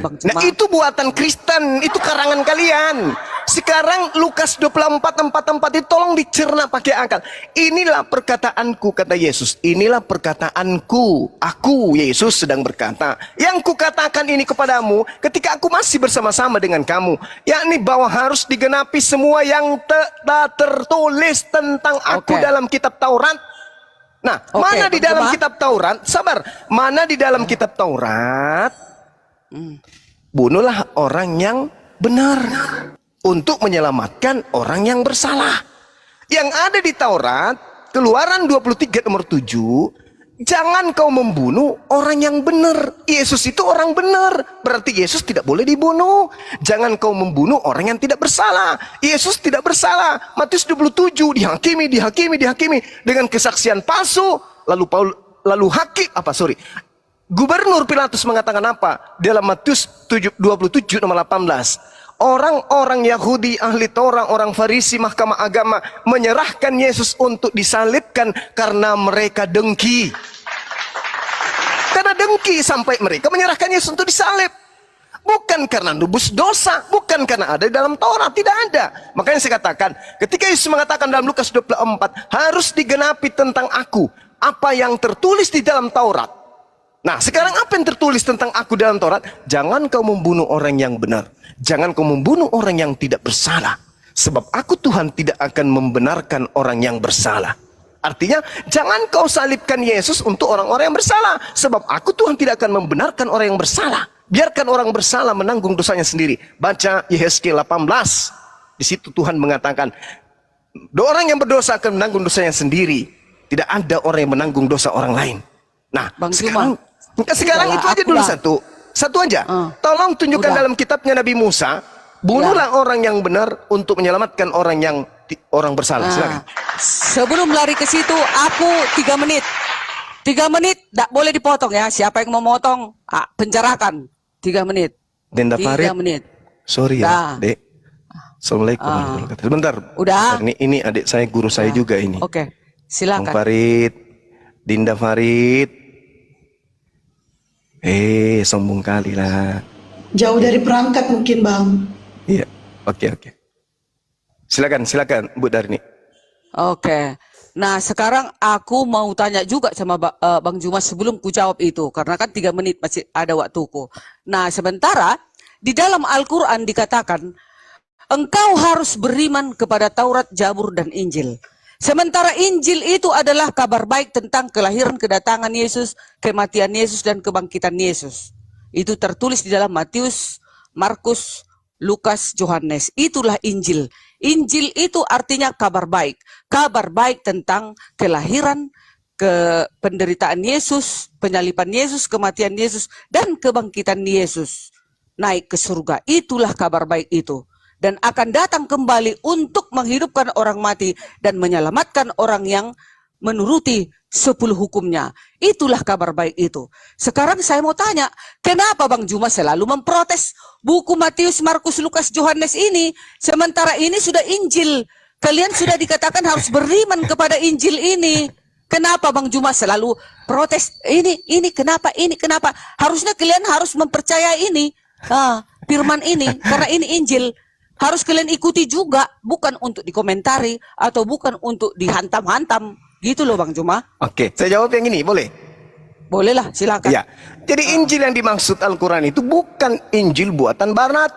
Nah itu buatan Kristen, itu karangan kalian. Sekarang Lukas 24:44 itu tolong dicerna pakai akal. Inilah perkataanku, kata Yesus. Inilah perkataanku. Aku, Yesus sedang berkata. Yang kukatakan ini kepadamu ketika aku masih bersama-sama dengan kamu. Yakni bahwa harus digenapi semua yang tertulis tentang aku dalam kitab Taurat. Nah, mana di dalam kitab Taurat? Sabar. Mana di dalam kitab Taurat? Bunuhlah orang yang benar untuk menyelamatkan orang yang bersalah. Yang ada di Taurat, Keluaran 23 nomor 7, jangan kau membunuh orang yang benar. Yesus itu orang benar, berarti Yesus tidak boleh dibunuh. Jangan kau membunuh orang yang tidak bersalah. Yesus tidak bersalah. Matius 27, dihakimi dengan kesaksian palsu. Gubernur Pilatus mengatakan apa? Dalam Matius 27 nomor 18. Orang-orang Yahudi, ahli Taurat, orang Farisi, mahkamah agama menyerahkan Yesus untuk disalibkan karena mereka dengki. Karena dengki sampai mereka menyerahkan Yesus untuk disalib. Bukan karena nubus dosa, bukan karena ada di dalam Taurat, tidak ada. Makanya saya katakan, ketika Yesus mengatakan dalam Lukas 24, harus digenapi tentang aku, apa yang tertulis di dalam Taurat. Nah, sekarang apa yang tertulis tentang aku dalam Taurat? Jangan kau membunuh orang yang benar. Jangan kau membunuh orang yang tidak bersalah. Sebab aku Tuhan tidak akan membenarkan orang yang bersalah. Artinya, jangan kau salibkan Yesus untuk orang-orang yang bersalah. Sebab aku Tuhan tidak akan membenarkan orang yang bersalah. Biarkan orang bersalah menanggung dosanya sendiri. Baca Yehezkiel 18. Di situ Tuhan mengatakan, orang yang berdosa akan menanggung dosanya sendiri. Tidak ada orang yang menanggung dosa orang lain. Nah, sekarang itu aja dulu satu aja. Tolong tunjukkan dalam kitabnya Nabi Musa, bunuhlah orang yang benar untuk menyelamatkan orang bersalah. Silakan. Sebelum lari ke situ, aku 3 menit. 3 menit, tidak boleh dipotong ya. Siapa yang mau motong, penjarakan. 3 menit. Denda Farid. 3 menit. Sorry ya, Dek. Assalamualaikum. Sebentar. Udah. Ini adik saya, guru saya juga ini. Oke, silakan. Bang Farid, Dinda Farid. Sombong kali lah. Jauh dari perangkat mungkin, Bang. Iya, oke. Silakan Bu Darni. Oke. Nah, sekarang aku mau tanya juga sama Bang Juma sebelum ku jawab itu. Karena kan 3 menit masih ada waktuku. Nah, sementara di dalam Al-Quran dikatakan, engkau harus beriman kepada Taurat, Zabur, dan Injil. Sementara Injil itu adalah kabar baik tentang kelahiran, kedatangan Yesus, kematian Yesus, dan kebangkitan Yesus. Itu tertulis di dalam Matius, Markus, Lukas, Yohanes. Itulah Injil. Injil itu artinya kabar baik. Kabar baik tentang kelahiran, penderitaan Yesus, penyaliban Yesus, kematian Yesus, dan kebangkitan Yesus. Naik ke surga. Itulah kabar baik itu. Dan akan datang kembali untuk menghidupkan orang mati dan menyelamatkan orang yang menuruti 10 hukumnya. Itulah kabar baik itu. Sekarang saya mau tanya, kenapa Bang Juma selalu memprotes buku Matius, Markus, Lukas, Yohanes ini, sementara ini sudah Injil. Kalian sudah dikatakan harus beriman kepada Injil ini. Kenapa Bang Juma selalu protes? Ini kenapa? Harusnya kalian harus mempercayai ini. Firman ini, karena ini Injil. Harus kalian ikuti juga, bukan untuk dikomentari atau bukan untuk dihantam-hantam. Gitu loh Bang Juma. Oke, saya jawab yang ini, boleh? Bolehlah, silakan. Ya. Jadi Injil yang dimaksud Al-Quran itu bukan Injil buatan Barat.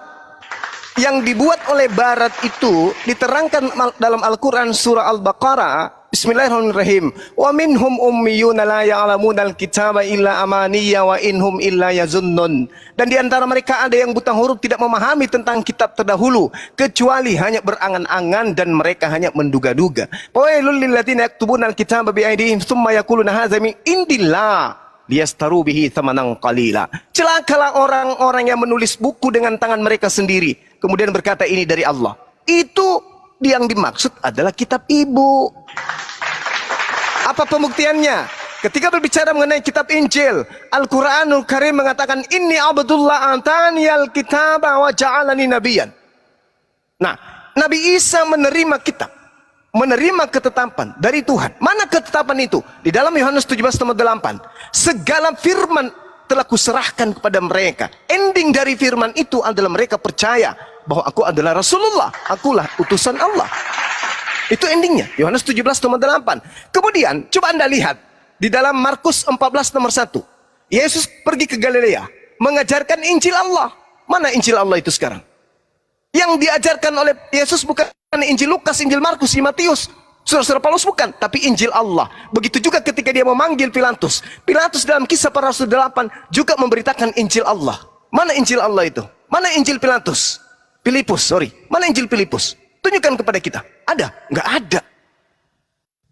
Yang dibuat oleh Barat itu diterangkan dalam Al-Quran surah Al-Baqarah. Bismillahirrahmanirrahim. Wa minhum ummiyuna la ya'lamuna al-kitaba illa amaniya wa inhum illa yazunnun. Dan di antara mereka ada yang buta huruf tidak memahami tentang kitab terdahulu kecuali hanya berangan-angan dan mereka hanya menduga-duga. Fawailul lil ladzina yaktubuna al-kitaba bi aydihim tsumma yaquluna hadza min indillah liyastaru bihi tsamanan qalila. Celakalah orang-orang yang menulis buku dengan tangan mereka sendiri kemudian berkata ini dari Allah. Itu yang dimaksud adalah kitab ibu. Apa pembuktiannya? Ketika berbicara mengenai kitab Injil, Al-Quranul Karim mengatakan inni abdullah ataniyal kitaba wa ja'alani nabiyan. Nah, Nabi Isa menerima kitab, menerima ketetapan dari Tuhan. Mana ketetapan itu? Di dalam Yohanes 17:8. Segala firman telah kuserahkan kepada mereka. Ending dari firman itu adalah mereka percaya bahwa aku adalah Rasulullah, akulah utusan Allah. Itu endingnya, Yohanes 17:8. Kemudian coba Anda lihat di dalam Markus 14 nomor 1. Yesus pergi ke Galilea mengajarkan Injil Allah. Mana Injil Allah itu sekarang? Yang diajarkan oleh Yesus bukan Injil Lukas, Injil Markus, Injil Matius, Surah-surah Paulus, bukan, tapi Injil Allah. Begitu juga ketika dia memanggil Pilatus. Pilatus dalam Kisah Para Rasul 8 juga memberitakan Injil Allah. Mana Injil Allah itu? Mana Injil Pilatus? Mana Injil Filipus? Tunjukkan kepada kita. Ada? Nggak ada.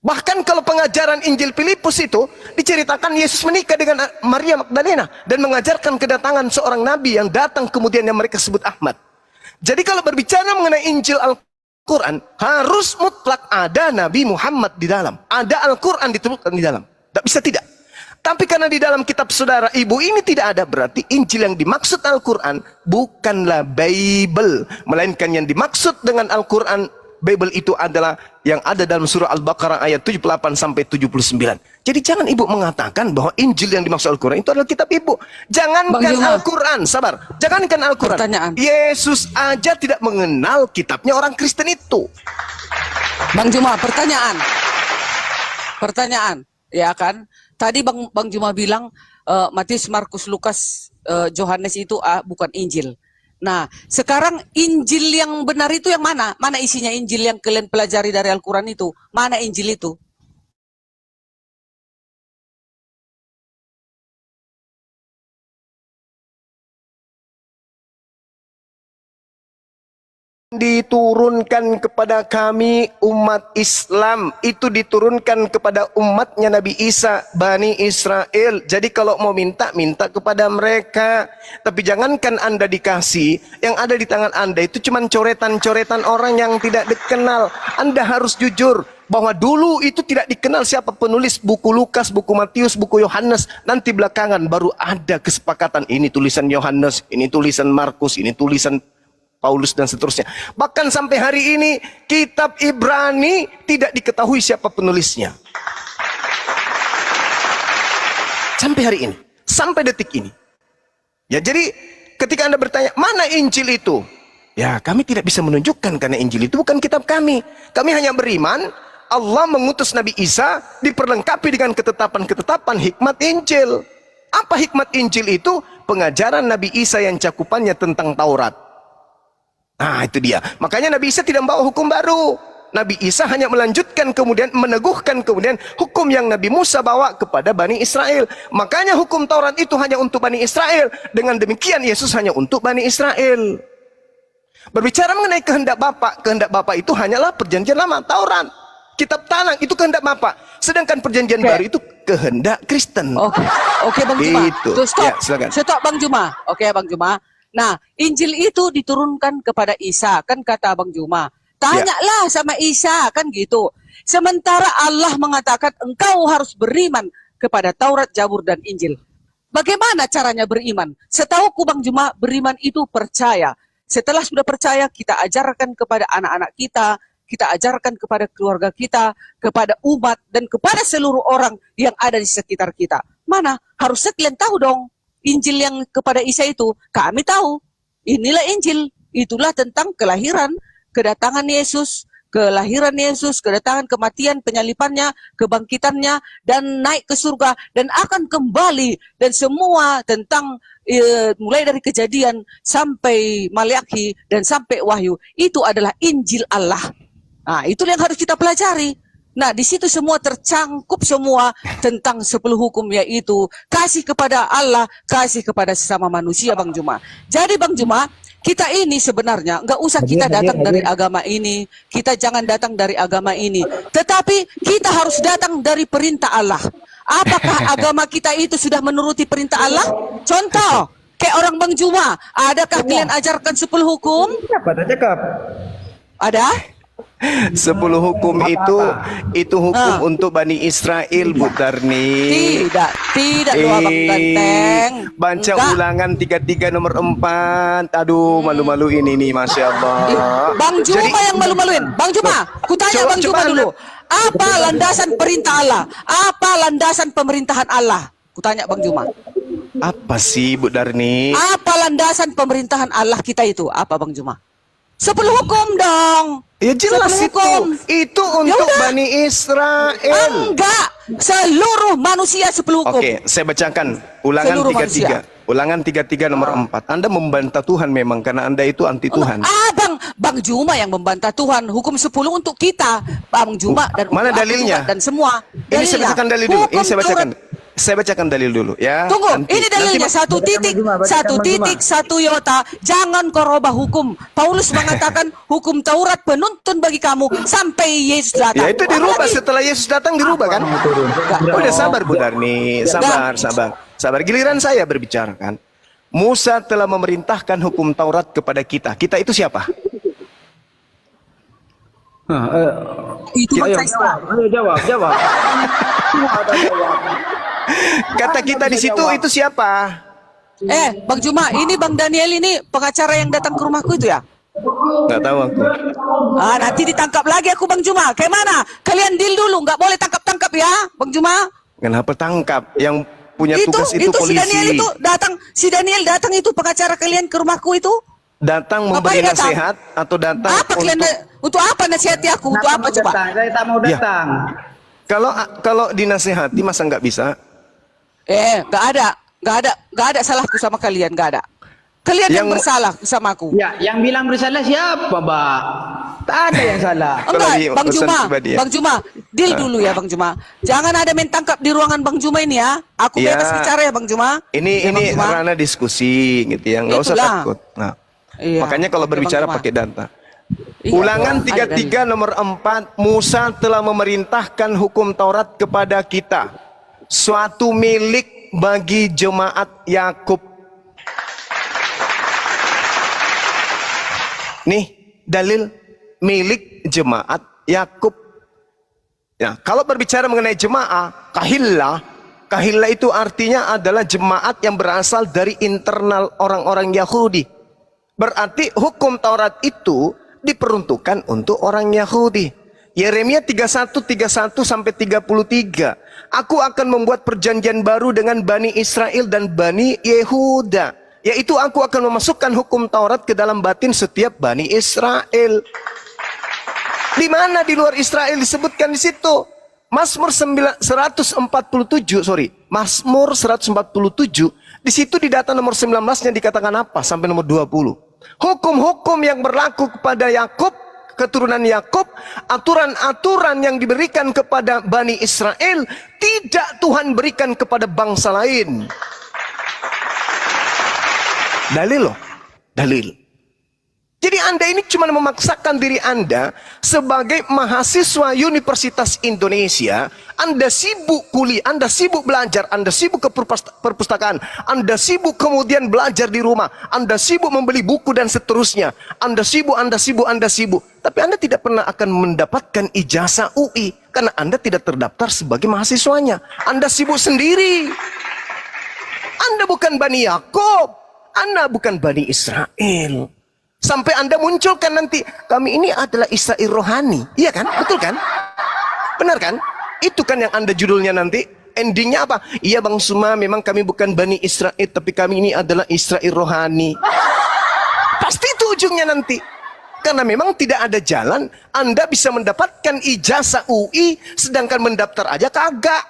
Bahkan kalau pengajaran Injil Filipus itu diceritakan Yesus menikah dengan Maria Magdalena dan mengajarkan kedatangan seorang nabi yang datang kemudian yang mereka sebut Ahmad. Jadi kalau berbicara mengenai Injil Al-Quran, harus mutlak ada Nabi Muhammad di dalam. Ada Al-Quran diteruskan di dalam. Tidak bisa tidak. Tapi karena di dalam kitab saudara ibu ini tidak ada, berarti Injil yang dimaksud Al-Quran bukanlah Bible. Melainkan yang dimaksud dengan Al-Quran, Bible itu adalah yang ada dalam surah Al-Baqarah ayat 78 sampai 79. Jadi jangan ibu mengatakan bahwa Injil yang dimaksud Al-Quran itu adalah kitab ibu. Jangankan Al-Quran, sabar. Jangankan Al-Quran. Pertanyaan. Yesus aja tidak mengenal kitabnya orang Kristen itu. Bang Juma, pertanyaan, ya kan? Tadi Bang Juma bilang Matius, Markus, Lukas, Yohanes itu bukan Injil. Nah, sekarang Injil yang benar itu yang mana? Mana isinya Injil yang kalian pelajari dari Al-Quran itu? Mana Injil itu? Diturunkan kepada kami umat Islam, itu diturunkan kepada umatnya Nabi Isa, Bani Israel. Jadi kalau mau minta, minta kepada mereka. Tapi jangankan Anda dikasih, yang ada di tangan Anda itu cuma coretan-coretan orang yang tidak dikenal. Anda harus jujur bahwa dulu itu tidak dikenal siapa penulis buku Lukas, buku Matius, buku Yohanes. Nanti belakangan baru ada kesepakatan, ini tulisan Yohanes, ini tulisan Markus, ini tulisan Paulus dan seterusnya. Bahkan sampai hari ini kitab Ibrani tidak diketahui siapa penulisnya. Sampai hari ini, sampai detik ini. Ya, jadi ketika Anda bertanya, mana Injil itu? Ya, kami tidak bisa menunjukkan karena Injil itu bukan kitab kami. Kami hanya beriman Allah mengutus Nabi Isa diperlengkapi dengan ketetapan-ketetapan hikmat Injil. Apa hikmat Injil itu? Pengajaran Nabi Isa yang cakupannya tentang Taurat. Nah, itu dia. Makanya Nabi Isa tidak membawa hukum baru. Nabi Isa hanya melanjutkan kemudian, meneguhkan kemudian hukum yang Nabi Musa bawa kepada Bani Israel. Makanya hukum Taurat itu hanya untuk Bani Israel. Dengan demikian Yesus hanya untuk Bani Israel. Berbicara mengenai kehendak Bapa itu hanyalah perjanjian lama, Taurat. Kitab Tanakh itu kehendak Bapa. Sedangkan perjanjian baru itu kehendak Kristen. Oke, Bang Juma. Itu. Tuh, stop. Ya, silakan. Stop, Bang Juma. Oke, Bang Juma. Nah, Injil itu diturunkan kepada Isa, kan kata Bang Juma. Tanyalah sama Isa, kan gitu. Sementara Allah mengatakan engkau harus beriman kepada Taurat, Zabur, dan Injil. Bagaimana caranya beriman? Setauku Bang Juma, beriman itu percaya. Setelah sudah percaya, kita ajarkan kepada anak-anak kita ajarkan kepada keluarga kita, kepada umat, dan kepada seluruh orang yang ada di sekitar kita. Mana? Harusnya kalian tahu dong. Injil yang kepada Isa itu, kami tahu. Inilah Injil. Itulah tentang kelahiran, kedatangan Yesus, kedatangan, kematian, penyalipannya, kebangkitannya, dan naik ke surga, dan akan kembali. Dan semua tentang mulai dari Kejadian sampai Maliaki dan sampai Wahyu. Itu adalah Injil Allah. Nah, itu yang harus kita pelajari. Nah, di situ semua tercangkup semua tentang 10 hukum, yaitu kasih kepada Allah, kasih kepada sesama manusia, Bang Juma. Jadi Bang Juma, kita ini sebenarnya nggak usah kita datang dari agama ini, kita jangan datang dari agama ini, tetapi kita harus datang dari perintah Allah. Apakah agama kita itu sudah menuruti perintah Allah? Contoh, kayak orang Bang Juma, adakah kalian ajarkan 10 hukum? Ada? 10 hukum itu hukum untuk Bani Israel, Bu Tarni. Tidak doa Bang Ganteng. Baca Ulangan 33 nomor 4. Aduh, malu-malu ini nih, Masya Allah. Bang Juma yang malu-maluin. Bang Juma, kutanya Bang Juma dulu. Apa landasan perintah Allah? Apa landasan pemerintahan Allah? Kutanya Bang Juma. Apa sih Bu Darni? Apa landasan pemerintahan Allah kita itu? Apa Bang Juma? 10 hukum dong. Ya jelas 10 itu. hukum. Itu Ya untuk udah. Bani Israel. Enggak. Seluruh manusia 10 hukum. Oke, saya bacakan ulangan Seluruh 33. Ulangan 33 nomor 4. Anda membantah Tuhan memang karena Anda itu anti Tuhan. Bang Juma yang membantah Tuhan. Hukum 10 untuk kita. Bang Juma dan Mana untuk aku dalilnya? juga dan semua. Ini saya bacakan dalil dulu. Ini Hukum saya bacakan. Taurat. Saya bacakan dalil dulu ya. Tunggu, Nanti- ini dalilnya nanti- satu titik, satu titik, satu iota. Jangan kau robah hukum. Paulus mengatakan hukum Taurat penuntun bagi kamu sampai Yesus datang. Ya itu dirubah Apalagi? setelah Yesus datang dirubah kan? Udah sabar Bu Darni, sabar, sabar. Sabar, giliran saya berbicara kan. Musa telah memerintahkan hukum Taurat kepada kita. Kita itu siapa? Itu Ayo bangsa jawab, Israel. ayo jawab, jawab. Ada jawab. Kata kita di situ itu siapa? Bang Juma, ini Bang Daniel ini pengacara yang datang ke rumahku itu ya? Nggak tahu aku. Nanti ditangkap lagi aku Bang Juma. Kayak mana? Kalian deal dulu, nggak boleh tangkap-tangkap ya, Bang Juma. Kenapa tangkap? Yang punya tugas itu si polisi. Daniel itu datang, itu pengacara kalian ke rumahku itu. Datang memberi Ngapain datang? nasihat atau datang Apa kalian untuk apa nasihati aku? Untuk Kenapa apa mau coba? datang? Saya tak mau Ya. datang. kalau dinasehati masa nggak bisa? Nggak ada salahku sama kalian, nggak ada. Kalian yang Yang- bersalah sama aku. Ya, yang bilang bersalah siapa, Mbak? Tak ada yang salah. Kalau Enggak, di Bang urusan Juma, pribadi ya. Bang Juma, deal dulu ya Bang Juma. Jangan ada main tangkap di ruangan Bang Juma ini ya. Aku Ya. bebas bicara ya Bang Juma. Ini Ya, Bang Juma. ranah diskusi gitu ya, nggak usah Itulah. takut. Nah, Iya, makanya kalau oke, berbicara Bang Juma. pakai data. Iya, Ulangan ada 33 nomor 4, Musa telah memerintahkan hukum Taurat kepada kita. Suatu milik bagi jemaat Yakub. Nih, dalil milik jemaat Yakub. Nah, kalau berbicara mengenai jemaah, kahillah itu artinya adalah jemaat yang berasal dari internal orang-orang Yahudi. Berarti hukum Taurat itu diperuntukkan untuk orang Yahudi. Yeremia 31 sampai 33. Aku akan membuat perjanjian baru dengan Bani Israel dan Bani Yehuda. Yaitu aku akan memasukkan hukum Taurat ke dalam batin setiap Bani Israel. Di mana di luar Israel disebutkan di situ? Mazmur 147, di situ di data nomor 19-nya dikatakan apa sampai nomor 20. Hukum-hukum yang berlaku kepada Yakub, keturunan Yakub, aturan-aturan yang diberikan kepada Bani Israel tidak Tuhan berikan kepada bangsa lain. Dalil loh, dalil. Jadi Anda ini cuma memaksakan diri Anda sebagai mahasiswa Universitas Indonesia. Anda sibuk kuliah, Anda sibuk belajar, Anda sibuk ke perpustakaan, Anda sibuk kemudian belajar di rumah, Anda sibuk membeli buku dan seterusnya. Anda sibuk. Tapi Anda tidak pernah akan mendapatkan ijazah UI karena Anda tidak terdaftar sebagai mahasiswanya. Anda sibuk sendiri. Anda bukan Bani Yakub, Anda bukan Bani Israel. Sampai Anda munculkan nanti, kami ini adalah Israel rohani. Iya kan? Betul kan? Benar kan? Itu kan yang Anda judulnya nanti. Endingnya apa? Iya Bang Suma, memang kami bukan Bani Israel, tapi kami ini adalah Israel rohani. Pasti itu ujungnya nanti. Karena memang tidak ada jalan Anda bisa mendapatkan ijazah UI, sedangkan mendaftar aja kagak.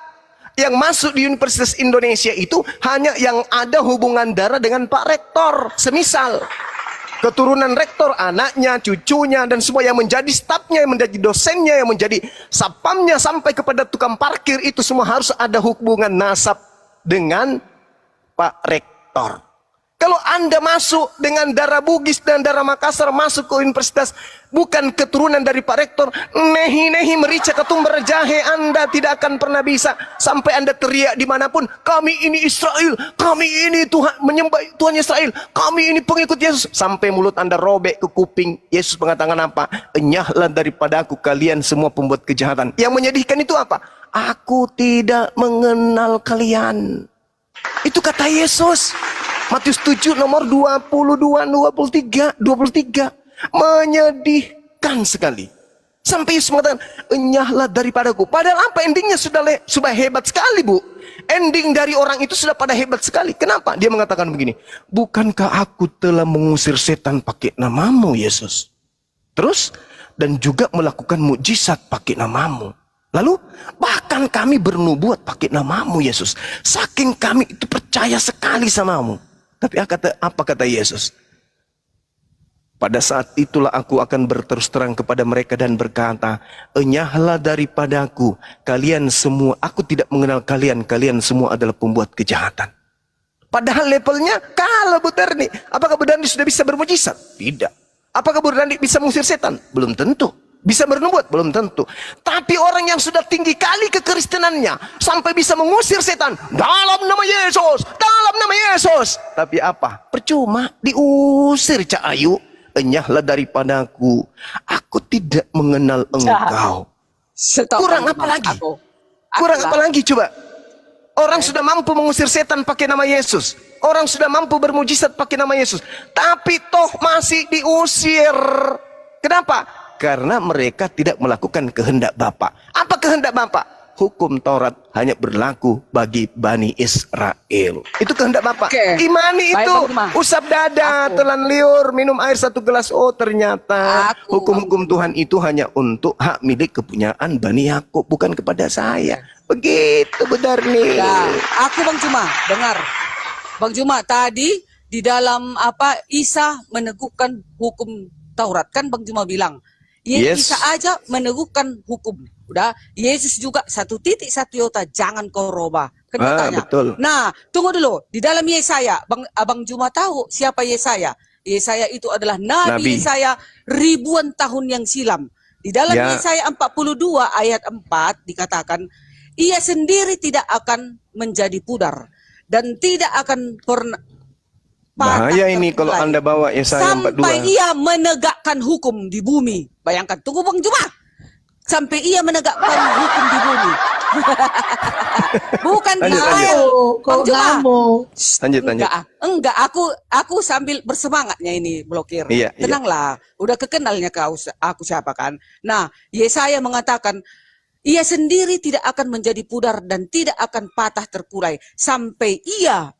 Yang masuk di Universitas Indonesia itu hanya yang ada hubungan darah dengan Pak Rektor. Semisal keturunan rektor, anaknya, cucunya, dan semua yang menjadi stafnya, yang menjadi dosennya, yang menjadi sapamnya, sampai kepada tukang parkir, itu semua harus ada hubungan nasab dengan Pak Rektor. Kalau Anda masuk dengan darah Bugis dan darah Makassar masuk ke universitas, bukan keturunan dari Pak Rektor, nehi merica ketumbar jahe, Anda tidak akan pernah bisa. Sampai Anda teriak dimanapun, kami ini Israel, kami ini Tuhan, menyembah Tuhan Israel, kami ini pengikut Yesus. Sampai mulut Anda robek ke kuping. Yesus mengatakan apa? Enyahlah daripada aku kalian semua pembuat kejahatan. Yang menyedihkan itu apa? Aku tidak mengenal kalian. Itu kata Yesus. Matius 7 nomor 22, 23. Menyedihkan sekali. Sampai Yesus mengatakan, enyahlah daripadaku. Padahal apa endingnya sudah hebat sekali, Bu. Ending dari orang itu sudah pada hebat sekali. Kenapa? Dia mengatakan begini, bukankah aku telah mengusir setan pakai namamu, Yesus? Terus, dan juga melakukan mukjizat pakai namamu. Lalu, bahkan kami bernubuat pakai namamu, Yesus. Saking kami itu percaya sekali samamu. Tapi apa kata Yesus? Pada saat itulah aku akan berterus terang kepada mereka dan berkata, enyahlah daripadaku, kalian semua, aku tidak mengenal kalian, kalian semua adalah pembuat kejahatan. Padahal levelnya kalah Bu Terni. Apakah Bu Dandi sudah bisa bermujizat? Tidak. Apakah Bu Dandi bisa mengusir setan? Belum tentu. Bisa bernubuat? Belum tentu. Tapi orang yang sudah tinggi kali kekristenannya, sampai bisa mengusir setan, dalam nama Yesus, dalam nama Yesus. Tapi apa? Percuma, diusir Cak Ayu. Enyahlah daripadaku, aku tidak mengenal engkau. Stop, Kurang Bang apa Juma. lagi? Aku Kurang lah. apa lagi coba? Orang sudah mampu mengusir setan pakai nama Yesus. Orang sudah mampu bermujizat pakai nama Yesus. Tapi toh masih diusir. Kenapa? Karena mereka tidak melakukan kehendak Bapa. Apa kehendak Bapa? Hukum Taurat hanya berlaku bagi Bani Israel. Itu kehendak Bapa. Oke. Imani Baik, itu. Bang Juma. Usap dada, Aku. telan liur, minum air 1 gelas. Oh ternyata Aku. hukum-hukum Tuhan itu hanya untuk hak milik kepunyaan Bani Yakub, bukan kepada saya. Begitu benar nih. Ya, aku Bang Juma, dengar. Bang Juma, tadi di dalam Isa meneguhkan hukum Taurat. Kan Bang Juma bilang, Yes. Isa aja meneguhkan hukum. Udah, Yesus juga 1.1 iota, jangan kau robah. Kan dia tanya. Betul. Nah, tunggu dulu. Di dalam Yesaya, Abang Juma tahu siapa Yesaya? Yesaya itu adalah Nabi Nabi. Yesaya ribuan tahun yang silam. Di dalam Ya. Yesaya 42 ayat 4 dikatakan, ia sendiri tidak akan menjadi pudar dan tidak akan pernah patah Bahaya ini kalau terkulai Anda bawa Yesaya sampai 42. ia menegakkan hukum di bumi. Bayangkan, tunggu Bang Juma. Sampai ia menegakkan hukum di bumi. Bukan di Lanjut, Israel. Oh, Bang kok Juma. kamu? Lanjut. Enggak, aku sambil bersemangatnya ini blokir. Iya, iya. Tenanglah, udah kekenalnya aku siapa kan. Nah, Yesaya mengatakan, ia sendiri tidak akan menjadi pudar dan tidak akan patah terkulai sampai ia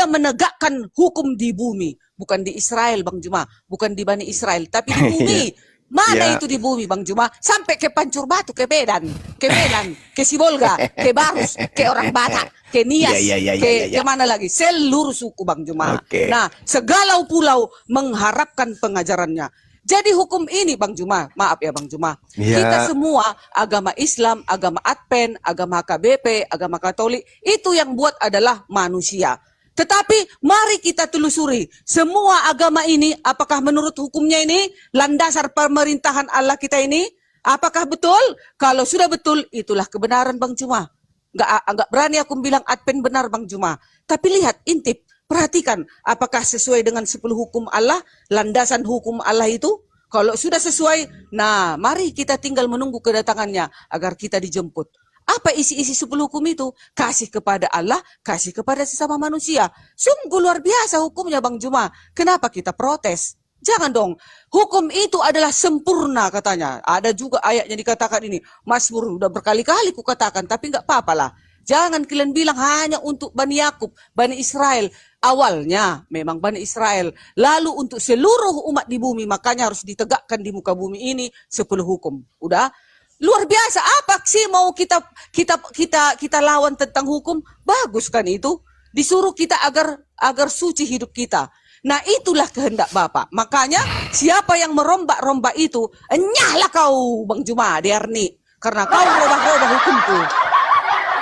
menegakkan hukum di bumi, bukan di Israel Bang Juma, bukan di Bani Israel, tapi di bumi. Mana Ya. itu di bumi Bang Juma? Sampai ke Pancur Batu, ke Medan, ke Sibolga, ke Barus, ke Orang Batak, ke Nias, Ya. ke mana lagi? Seluruh suku Bang Juma. Oke. Nah, segala pulau mengharapkan pengajarannya. Jadi hukum ini Bang Juma, maaf ya Bang Juma, Ya. kita semua agama Islam, agama Advent, agama KBP, agama Katolik, itu yang buat adalah manusia. Tetapi mari kita telusuri semua agama ini, apakah menurut hukumnya ini landasan pemerintahan Allah kita ini, apakah betul? Kalau sudah betul, itulah kebenaran Bang Juma. Enggak berani aku bilang Advent benar Bang Juma. Tapi lihat, intip, perhatikan apakah sesuai dengan 10 hukum Allah, landasan hukum Allah itu. Kalau sudah sesuai, nah mari kita tinggal menunggu kedatangannya agar kita dijemput. Apa isi-isi 10 hukum itu? Kasih kepada Allah, kasih kepada sesama manusia. Sungguh luar biasa hukumnya Bang Juma. Kenapa kita protes? Jangan dong. Hukum itu adalah sempurna katanya. Ada juga ayatnya dikatakan ini. Mazmur udah berkali-kali kukatakan, tapi enggak apa-apa lah. Jangan kalian bilang hanya untuk Bani Yakub, Bani Israel. Awalnya memang Bani Israel. Lalu untuk seluruh umat di bumi, makanya harus ditegakkan di muka bumi ini 10 hukum. Udah? Luar biasa. Apa sih mau kita lawan tentang hukum? Bagus kan itu? Disuruh kita agar suci hidup kita. Nah itulah kehendak Bapak. Makanya siapa yang merombak-rombak itu, enyahlah kau Bang Juma, Derni. Karena kau robah-robah hukumku.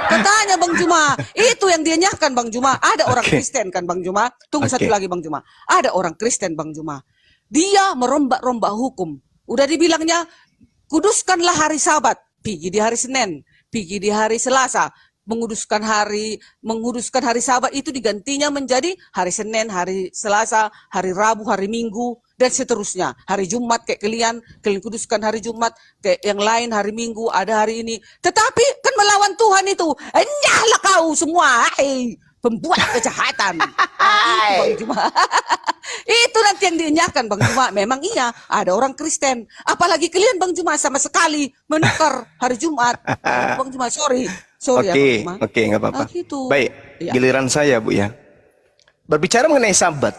Katanya Bang Juma, itu yang dia nyahkan Bang Juma. Ada orang Kristen kan Bang Juma. Tunggu satu lagi Bang Juma. Ada orang Kristen Bang Juma. Dia merombak-rombak hukum. Udah dibilangnya, kuduskanlah hari Sabat, pergi di hari Senin, pergi di hari Selasa, menguduskan hari Sabat itu digantinya menjadi hari Senin, hari Selasa, hari Rabu, hari Minggu dan seterusnya. Hari Jumat kayak kalian kuduskan hari Jumat, kayak yang lain hari Minggu, ada hari ini. Tetapi kan melawan Tuhan itu. Enyahlah kau semua, pembuat kejahatan. Itu Bang Juma. Itu nanti sabat yang dienyakan Bang Juma, memang iya ada orang Kristen. Apalagi kalian Bang Juma sama sekali menukar hari Jumat. Bang Juma, sorry ya Bang Juma. Oke, nggak apa-apa. Gitu. Baik, Iya. giliran saya Bu ya. Berbicara mengenai sabat,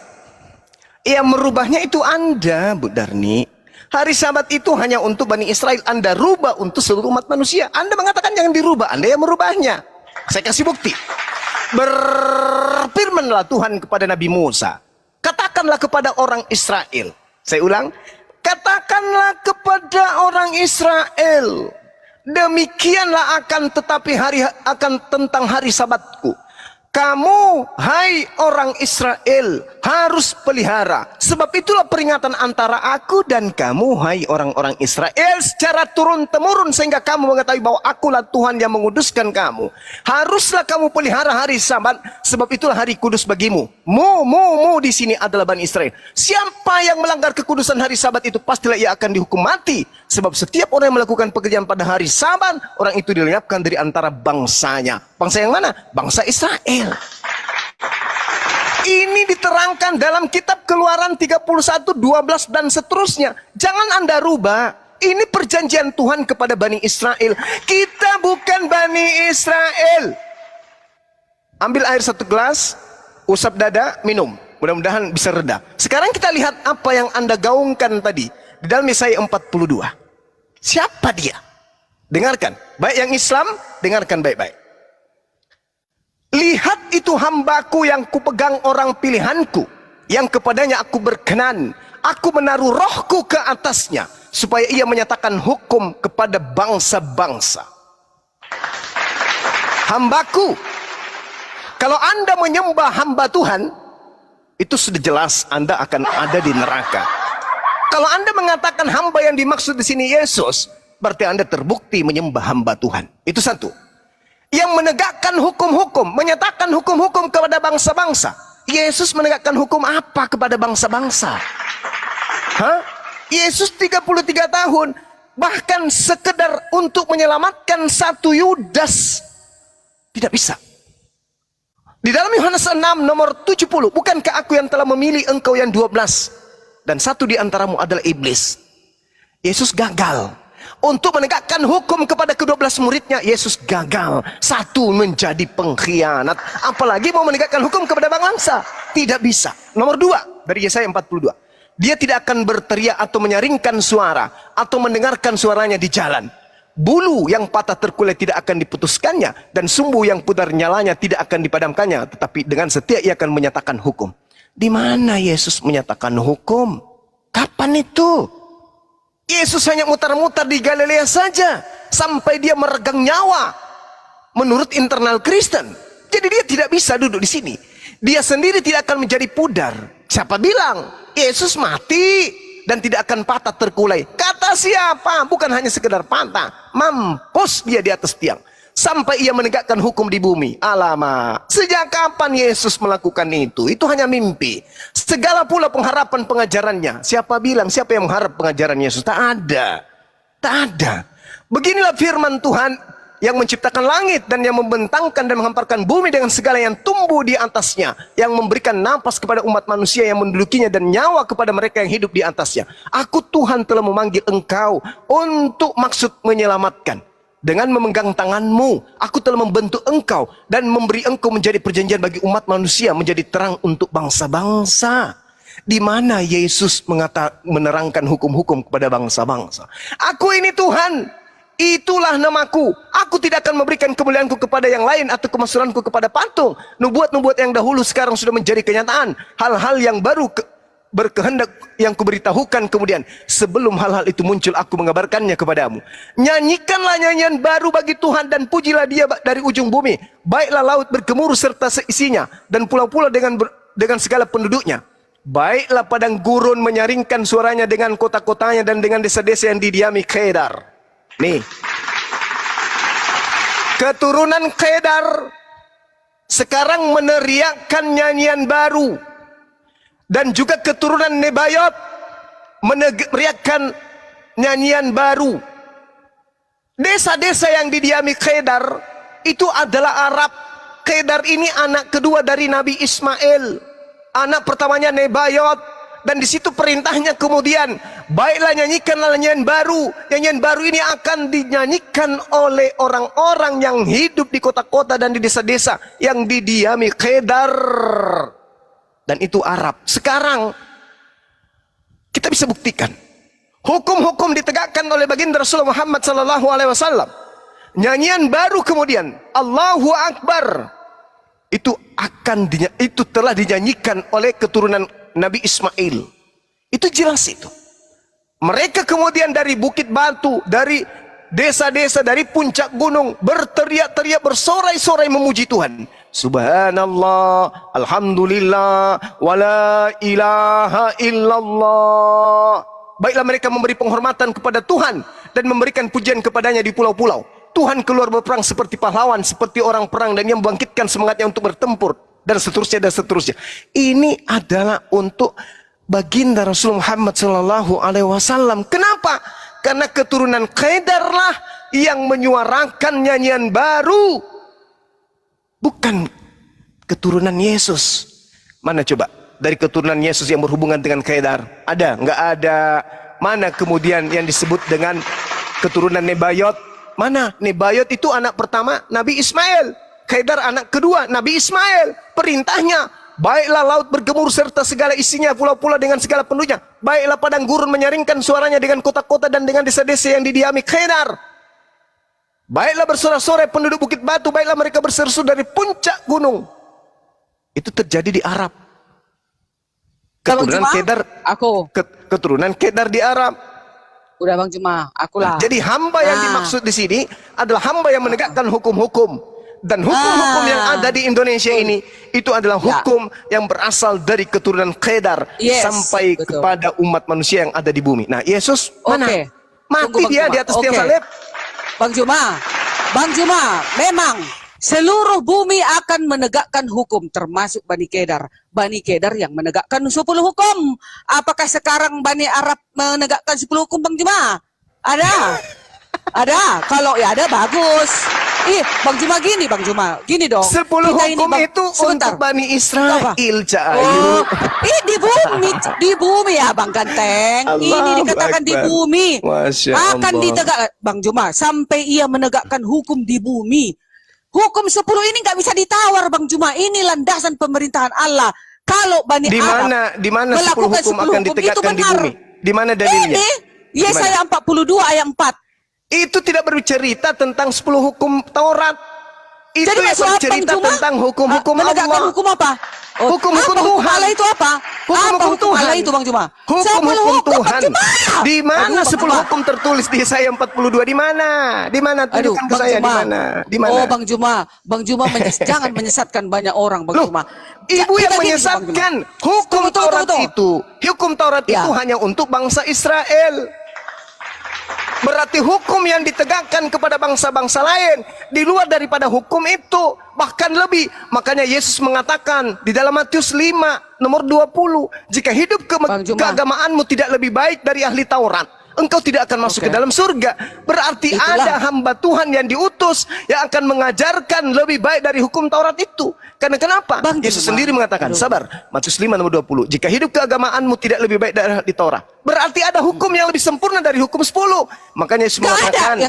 yang merubahnya itu Anda, Bu Darni. Hari Sabat itu hanya untuk Bani Israel, Anda rubah untuk seluruh umat manusia. Anda mengatakan jangan dirubah, Anda yang merubahnya. Saya kasih bukti. Berfirmanlah Tuhan kepada Nabi Musa, katakanlah kepada orang Israel. Saya ulang, katakanlah kepada orang Israel, demikianlah akan tentang hari Sabatku. Kamu, hai orang Israel, harus pelihara. Sebab itulah peringatan antara aku dan kamu, hai orang-orang Israel, secara turun-temurun, sehingga kamu mengetahui bahwa akulah Tuhan yang menguduskan kamu. Haruslah kamu pelihara hari Sabat, sebab itulah hari kudus bagimu. Mu di sini adalah Bani Israel. Siapa yang melanggar kekudusan hari Sabat itu, pastilah ia akan dihukum mati. Sebab setiap orang yang melakukan pekerjaan pada hari Sabat, orang itu dilenyapkan dari antara bangsanya. Bangsa yang mana? Bangsa Israel. Ini diterangkan dalam kitab Keluaran 31, 12 dan seterusnya. Jangan Anda rubah. Ini perjanjian Tuhan kepada Bani Israel. Kita bukan Bani Israel. Ambil air 1 gelas, usap dada, minum. Mudah-mudahan bisa reda. Sekarang kita lihat apa yang Anda gaungkan tadi di dalam Yesaya 42. Siapa dia? Dengarkan. Baik yang Islam, dengarkan baik-baik. Lihat itu hambaku yang kupegang, orang pilihanku, yang kepadanya aku berkenan. Aku menaruh rohku ke atasnya, supaya ia menyatakan hukum kepada bangsa-bangsa. Hambaku. Kalau Anda menyembah hamba Tuhan, itu sudah jelas Anda akan ada di neraka. Kalau Anda mengatakan hamba yang dimaksud di sini Yesus, berarti Anda terbukti menyembah hamba Tuhan. Itu satu. Yang menegakkan hukum-hukum, menyatakan hukum-hukum kepada bangsa-bangsa. Yesus menegakkan hukum apa kepada bangsa-bangsa? Hah? Yesus 33 tahun, bahkan sekedar untuk menyelamatkan satu Yudas, tidak bisa. Di dalam Yohanes 6 nomor 70, bukankah aku yang telah memilih engkau yang 12? Dan satu di antaramu adalah iblis. Yesus gagal. Untuk menegakkan hukum kepada ke-12 muridnya, Yesus gagal. Satu, menjadi pengkhianat. Apalagi mau menegakkan hukum kepada bangsa. Tidak bisa. Nomor 2, dari Yesaya 42. Dia tidak akan berteriak atau menyaringkan suara, atau mendengarkan suaranya di jalan. Bulu yang patah terkulai tidak akan diputuskannya, dan sumbu yang pudar nyalanya tidak akan dipadamkannya. Tetapi dengan setia ia akan menyatakan hukum. Di mana Yesus menyatakan hukum? Kapan itu? Yesus hanya mutar-mutar di Galilea saja sampai dia meregang nyawa menurut internal Kristen. Jadi dia tidak bisa duduk di sini. Dia sendiri tidak akan menjadi pudar. Siapa bilang Yesus mati dan tidak akan patah terkulai? Kata siapa? Bukan hanya sekedar patah, mampus dia di atas tiang sampai ia menegakkan hukum di bumi. Alamak, sejak kapan Yesus melakukan itu? Itu hanya mimpi. Segala pula pengharapan pengajarannya. Siapa bilang, siapa yang mengharap pengajaran Yesus? Tak ada. Tak ada. Beginilah firman Tuhan yang menciptakan langit dan yang membentangkan dan menghamparkan bumi dengan segala yang tumbuh di atasnya, yang memberikan napas kepada umat manusia yang mendudukinya dan nyawa kepada mereka yang hidup di atasnya. Aku Tuhan telah memanggil engkau untuk maksud menyelamatkan. Dengan memegang tanganmu, aku telah membentuk engkau dan memberi engkau menjadi perjanjian bagi umat manusia, menjadi terang untuk bangsa-bangsa. Di mana Yesus menerangkan hukum-hukum kepada bangsa-bangsa? Aku ini Tuhan, itulah namaku. Aku tidak akan memberikan kemuliaanku kepada yang lain atau kemasyhuranku kepada patung. Nubuat-nubuat yang dahulu sekarang sudah menjadi kenyataan. Hal-hal yang baru berkehendak yang kuberitahukan kemudian. Sebelum hal-hal itu muncul, aku mengabarkannya kepadamu. Nyanyikanlah nyanyian baru bagi Tuhan dan pujilah dia dari ujung bumi. Baiklah laut bergemuruh serta seisinya, dan pulau-pulau dengan segala penduduknya. Baiklah padang gurun menyaringkan suaranya dengan kota-kotanya dan dengan desa-desa yang didiami Kedar. Nih, keturunan Kedar sekarang meneriakkan nyanyian baru. Dan juga keturunan Nebayot meneriakkan nyanyian baru. Desa-desa yang didiami Kedar itu adalah Arab. Kedar ini anak kedua dari Nabi Ismail. Anak pertamanya Nebayot, dan di situ perintahnya kemudian, baiklah nyanyikanlah nyanyian baru. Nyanyian baru ini akan dinyanyikan oleh orang-orang yang hidup di kota-kota dan di desa-desa yang didiami Kedar. Dan itu Arab. Sekarang kita bisa buktikan hukum-hukum ditegakkan oleh baginda Rasulullah Muhammad SAW. Nyanyian baru kemudian Allahu Akbar itu telah dinyanyikan oleh keturunan Nabi Ismail. Itu jelas itu. Mereka kemudian dari bukit batu, dari desa-desa, dari puncak gunung berteriak-teriak, bersorai-sorai memuji Tuhan. Subhanallah, alhamdulillah, wala ilaha illallah. Baiklah mereka memberi penghormatan kepada Tuhan dan memberikan pujian kepadanya di pulau-pulau. Tuhan keluar berperang seperti pahlawan, seperti orang perang, dan yang membangkitkan semangatnya untuk bertempur, dan seterusnya dan seterusnya. Ini adalah untuk baginda Rasul Muhammad SAW. Kenapa? Karena keturunan Kedarlah yang menyuarakan nyanyian baru, bukan keturunan Yesus. Mana coba dari keturunan Yesus yang berhubungan dengan Kedar? Ada? Nggak ada. Mana kemudian yang disebut dengan keturunan Nebayot? Mana? Nebayot itu anak pertama Nabi Ismail. Kedar anak kedua Nabi Ismail. Perintahnya, baiklah laut bergemur serta segala isinya, pulau-pulau dengan segala penduduknya. Baiklah padang gurun menyaringkan suaranya dengan kota-kota dan dengan desa-desa yang didiami Kedar. Baiklah bersorak-sorai penduduk bukit batu, baiklah mereka berseru dari puncak gunung. Itu terjadi di Arab. Keturunan Kedar, keturunan Kedar di Arab. Udah Bang Juma, akulah. Jadi hamba yang dimaksud di sini adalah hamba yang menegakkan hukum-hukum. Dan hukum-hukum yang ada di Indonesia ini, itu adalah hukum yang berasal dari keturunan Kedar sampai kepada umat manusia yang ada di bumi. Nah, Yesus mana? Mati dia di atas tiang salib. Bang Juma, memang seluruh bumi akan menegakkan hukum, termasuk Bani Kedar. Bani Kedar yang menegakkan 10 hukum. Apakah sekarang Bani Arab menegakkan 10 hukum, Bang Juma? Ada. Ada. Kalau ya ada, bagus. Bang Juma, gini dong. 10 hukum itu untuk Bani Israel, Cahayu. Di bumi ya Bang Ganteng. Ini dikatakan di bumi. Akan ditegakkan, Bang Juma, sampai ia menegakkan hukum di bumi. Hukum 10 ini nggak bisa ditawar, Bang Juma. Ini landasan pemerintahan Allah. Kalau Bani Arab di mana 10 hukum akan ditegakkan di bumi? Di mana dalilnya? Ini Yesaya 42 ayat 4. Itu tidak bercerita tentang 10 hukum Taurat. Itu jadi yang bercerita tentang hukum-hukum menegakkan Allah. hukum apa? Hukum-hukum Tuhan. Allah itu apa? Hukum-hukum Tuhan. Allah itu Bang Juma. Hukum-hukum Tuhan. Di mana 10 Juma. hukum tertulis di Yesaya 42? Di mana? Di mana? Tunjukkan ke saya di mana? Di mana? Oh, Bang Juma, jangan menyesatkan banyak orang, Bang Juma. Ibu yang menyesatkan hukum Taurat itu. Hukum Taurat itu hanya untuk bangsa Israel. Berarti hukum yang ditegakkan kepada bangsa-bangsa lain di luar daripada hukum itu, bahkan lebih. Makanya Yesus mengatakan di dalam Matius 5 nomor 20, jika hidup keagamaanmu tidak lebih baik dari ahli Taurat, engkau tidak akan masuk ke dalam surga. Berarti ada hamba Tuhan yang diutus yang akan mengajarkan lebih baik dari hukum Taurat itu. Karena kenapa? Yesus sendiri mengatakan, sabar, Matius 5 nomor 20, jika hidup keagamaanmu tidak lebih baik dari ahli Taurat, berarti ada hukum yang lebih sempurna dari hukum 10. Makanya Yesus mengatakan,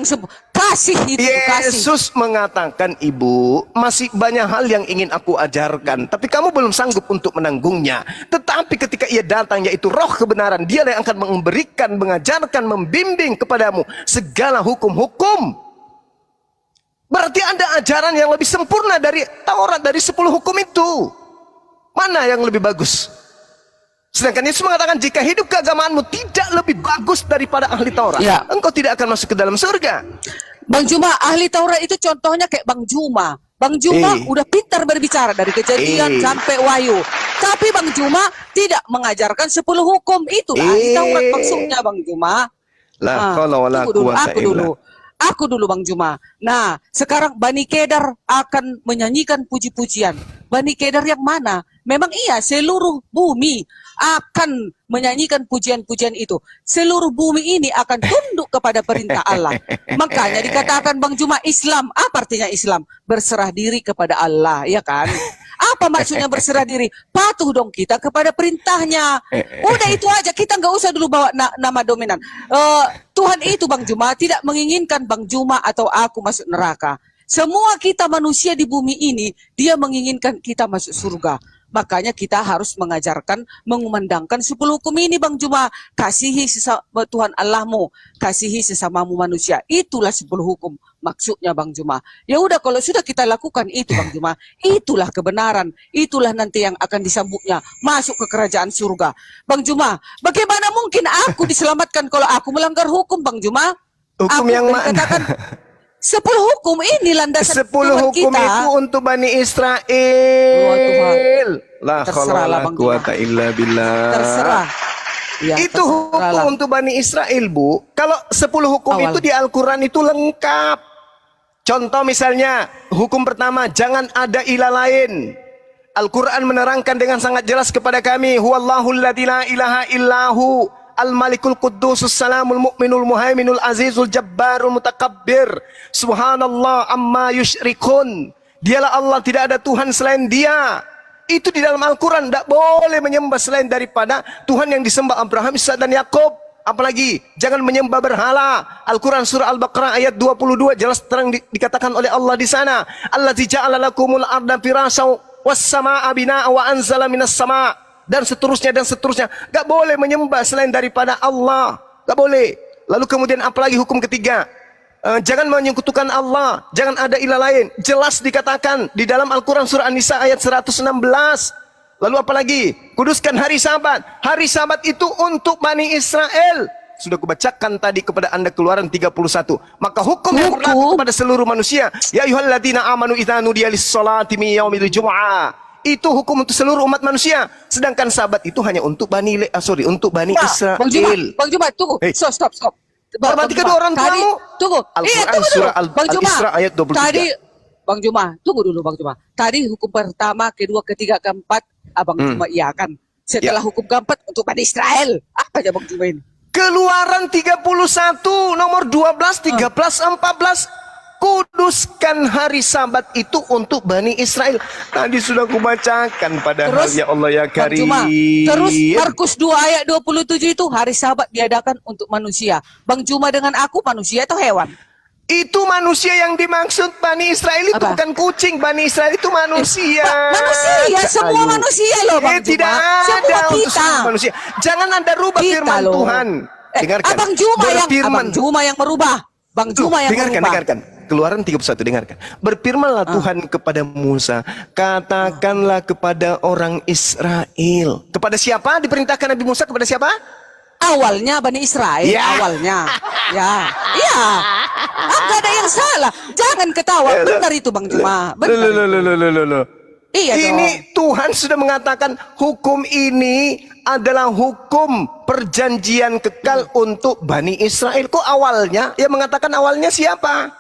kasih itu, Yesus mengatakan, ibu, masih banyak hal yang ingin aku ajarkan, tapi kamu belum sanggup untuk menanggungnya. Tetapi ketika ia datang, yaitu roh kebenaran, dia yang akan memberikan, mengajarkan, membimbing kepadamu segala hukum-hukum. Berarti ada ajaran yang lebih sempurna dari Taurat, dari 10 hukum itu. Mana yang lebih bagus? Sedangkan Yesus mengatakan, jika hidup keagamaanmu tidak lebih bagus daripada ahli Taurat, engkau tidak akan masuk ke dalam surga. Bang Juma, ahli Taurat itu contohnya kayak Bang Juma. Bang Juma udah pintar berbicara dari Kejadian sampai Wahyu. Tapi Bang Juma tidak mengajarkan 10 hukum. Itulah ahli Taurat maksudnya, Bang Juma. Aku dulu Bang Juma. Nah, sekarang Bani Kedar akan menyanyikan puji-pujian. Bani Kedar yang mana? Memang iya, seluruh bumi akan menyanyikan pujian-pujian itu. Seluruh bumi ini akan tunduk kepada perintah Allah. Makanya dikatakan Bang Juma, Islam. Apa artinya Islam? Berserah diri kepada Allah, ya kan? Apa maksudnya berserah diri? Patuh dong kita kepada perintahnya. Udah itu aja, kita nggak usah dulu bawa nama dominan. Tuhan itu Bang Juma tidak menginginkan Bang Juma atau aku masuk neraka. Semua kita manusia di bumi ini, dia menginginkan kita masuk surga. Makanya kita harus mengajarkan, mengumandangkan 10 hukum ini Bang Juma. Kasihi sesama Tuhan Allahmu, kasihi sesamamu manusia. Itulah 10 hukum maksudnya Bang Juma. Ya udah, kalau sudah kita lakukan itu Bang Juma, itulah kebenaran. Itulah nanti yang akan disambutnya masuk ke kerajaan surga. Bang Juma, bagaimana mungkin aku diselamatkan kalau aku melanggar hukum Bang Juma? Hukum aku yang mana? katakan 10 hukum ini landasan 10 Tuhan hukum kita. itu untuk Bani Israel. Oh, Tuhan. La Terserah lah, haula Bang quwata illa billah. Terserah. Ya, Itu terserah lah. hukum untuk Bani Israel, Bu. Kalau 10 hukum Awal. itu di Al-Quran itu lengkap. Contoh misalnya, hukum pertama, jangan ada ilah lain. Al-Quran menerangkan dengan sangat jelas kepada kami, huwallahul ladzi la ilaha illahu Al-Malikul Quddusus Salamul Mu'minul Muhaiminul Azizul Jabbarul Mutakabbir. Subhanallah amma yusyrikun. Dialah Allah, tidak ada Tuhan selain Dia. Itu di dalam Al-Quran. Tidak boleh menyembah selain daripada Tuhan yang disembah Abraham, Ishak dan Yakub. Apalagi jangan menyembah berhala. Al-Quran surah Al-Baqarah ayat 22 jelas terang dikatakan oleh Allah di sana. Allazi ja'ala lakumul arda firasyaw was samaa'a binaa'a wa anzala minas sama'. Dan seterusnya dan seterusnya. Gak boleh menyembah selain daripada Allah. Gak boleh. Lalu kemudian apalagi hukum ketiga? Jangan menyekutukan Allah. Jangan ada ilah lain. Jelas dikatakan di dalam Al-Quran surah An-Nisa ayat 116. Lalu apalagi? Kuduskan hari Sabat. Hari Sabat itu untuk Bani Israel. Sudah kubacakan tadi kepada Anda Keluaran 31. Maka hukum yang berlaku kepada seluruh manusia. Ya ayyuhalladzina amanu idza nudiya lis-sholati min yaumil jumu'ah. Itu hukum untuk seluruh umat manusia. Sedangkan Sabat itu hanya untuk Bani Israel. Bang Juma, tunggu. Hey. Stop. Hormati kedua orang tuamu. Tunggu. Al-Quran Tunggu dulu. surah Bang Juma. Al-Isra ayat 23. Tadi, Bang Juma, tunggu dulu Bang Juma. Tadi hukum pertama, kedua, ketiga, keempat, Abang Juma iakan. Setelah hukum keempat untuk Bani Israel. Apa aja Bang Juma ini? Keluaran 31 nomor 12, 13, 14. Kuduskan hari Sabat itu untuk Bani Israel. Tadi sudah kubacakan padahal Terus, ya Allah ya Bang Karim. Juma, terus Markus 2 ayat 27 itu hari Sabat diadakan untuk manusia. Bang Juma dengan aku manusia atau hewan? Itu manusia yang dimaksud Bani Israel itu Apa? bukan kucing. Bani Israel itu manusia. Manusia, semua Ayo. manusia loh Bang Juma. Tidak Semua ada untuk kita. semua manusia. Jangan Anda rubah Kita firman loh. Tuhan. Dengarkan. Abang Juma yang merubah. Bang Juma yang merubah. Dengarkan. Keluaran 31, dengarkan. Berfirmanlah Tuhan kepada Musa, katakanlah kepada orang Israel. Kepada siapa diperintahkan Nabi Musa? Kepada siapa? Awalnya Bani Israel, Ya. awalnya. Iya. Enggak ada yang salah. Jangan ketawa. Benar itu Bang Juma. Benar. Loh. Iya dong. Ini Tuhan sudah mengatakan hukum ini adalah hukum perjanjian kekal untuk Bani Israel. Kok awalnya? Ya mengatakan awalnya siapa?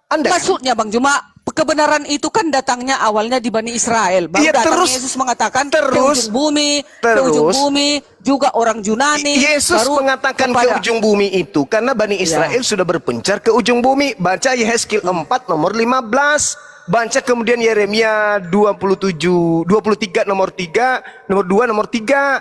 Anda. Maksudnya Bang Juma, kebenaran itu kan datangnya awalnya di Bani Israel. Baru Iya, datang terus- Yesus mengatakan ke terus- ujung bumi, juga orang Yunani. Yesus baru mengatakan kepada- ke ujung bumi itu karena Bani Israel sudah berpencar ke ujung bumi. Baca Yehezkiel 4 nomor 15. Baca kemudian Yeremia 23 nomor 3, nomor 2 nomor 3.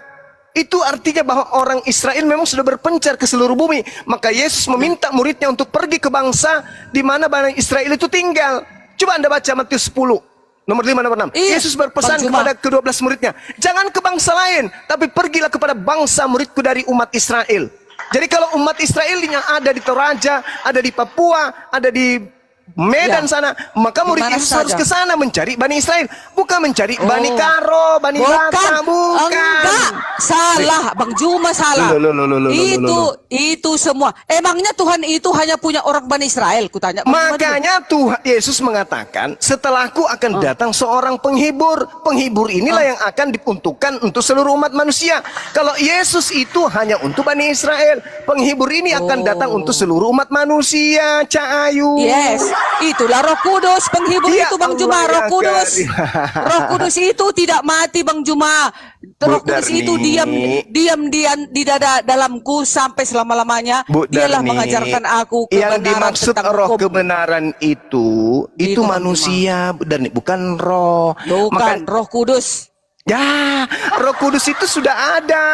Itu artinya bahwa orang Israel memang sudah berpencar ke seluruh bumi. Maka Yesus meminta muridnya untuk pergi ke bangsa di mana Bani Israel itu tinggal. Coba Anda baca Matius 10. Nomor 5, nomor 6. Iya, Yesus berpesan Bang Juma. kepada ke-12 muridnya. Jangan ke bangsa lain, tapi pergilah kepada bangsa muridku dari umat Israel. Jadi kalau umat Israel yang ada di Toraja, ada di Papua, ada di Medan sana, maka murid Dimana Yesus harus saja. ke sana mencari Bani Israel, bukan mencari Bani Karo, Bani Lata, bukan. Enggak, salah, Bang Juma salah. Loh. Itu semua. Emangnya Tuhan itu hanya punya orang Bani Israel? Kutanya. Bang Juma dulu. Makanya Tuhan Yesus mengatakan, setelahku akan datang seorang penghibur. Penghibur inilah yang akan diuntukkan untuk seluruh umat manusia. Kalau Yesus itu hanya untuk Bani Israel, penghibur ini akan datang untuk seluruh umat manusia. Cak Ayu. Yes. Itulah Roh Kudus, penghibur Ya itu Bang Juma, Allah, Roh ya Kudus. Karim. Roh Kudus itu tidak mati Bang Juma. Roh Bu Kudus itu Darni. diam di dada dalamku sampai selama-lamanya. Bu Dialah Darni, mengajarkan aku yang kebenaran dimaksud tentang roh hukum. kebenaran itu Itu, Bang manusia, Bu Darni, bukan roh. Bukan Roh Kudus. Ya, Roh Kudus itu sudah ada.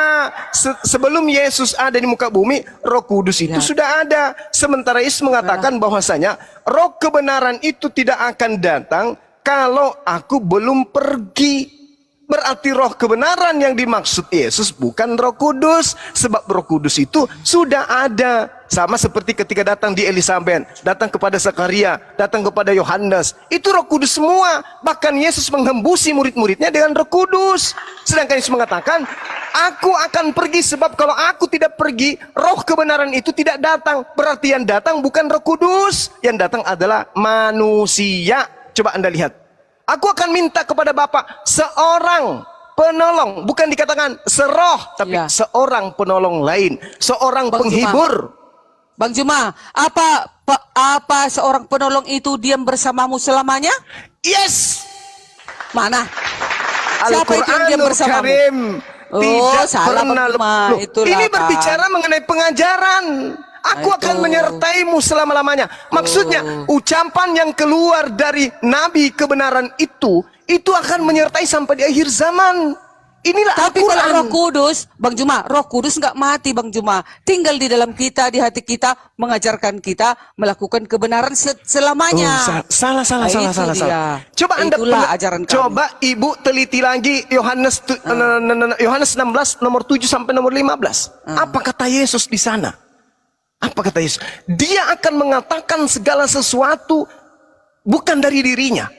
Sebelum Yesus ada di muka bumi, Roh Kudus itu Ya. sudah ada. Sementara Yesus mengatakan bahwasanya roh kebenaran itu tidak akan datang kalau aku belum pergi. Berarti roh kebenaran yang dimaksud Yesus bukan Roh Kudus. Sebab Roh Kudus itu sudah ada. Sama seperti ketika datang di Elisabet, datang kepada Zakaria, datang kepada Yohanes. Itu Roh Kudus semua. Bahkan Yesus menghembusi murid-muridnya dengan Roh Kudus. Sedangkan Yesus mengatakan, aku akan pergi sebab kalau aku tidak pergi, roh kebenaran itu tidak datang. Berarti yang datang bukan Roh Kudus. Yang datang adalah manusia. Coba Anda lihat. Aku akan minta kepada Bapa seorang penolong, bukan dikatakan seroh, tapi Ya. seorang penolong lain, seorang Bang penghibur. Bang Juma, apa seorang penolong itu diam bersamamu selamanya? Yes, Mana? Siapa itu yang diam Al-Quranul bersamamu? Karim Oh, tidak salah, pernah Bang Juma. Loh, Itulah, ini Kak. berbicara mengenai pengajaran. Aku Itu. akan menyertaimu selama-lamanya. Maksudnya ucapan yang keluar dari Nabi kebenaran itu akan menyertai sampai di akhir zaman. Inilah Tapi kalau Al-Quran. Roh Kudus, Bang Juma, Roh Kudus nggak mati, Bang Juma. Tinggal di dalam kita, di hati kita, mengajarkan kita melakukan kebenaran selamanya. Salah. Nah, itu dia. Coba Anda Itulah ajaran kami. coba Ibu teliti lagi Yohanes 16 nomor 7 sampai nomor 15. Apa kata Yesus di sana? Apa kata Yesus? Dia akan mengatakan segala sesuatu bukan dari dirinya.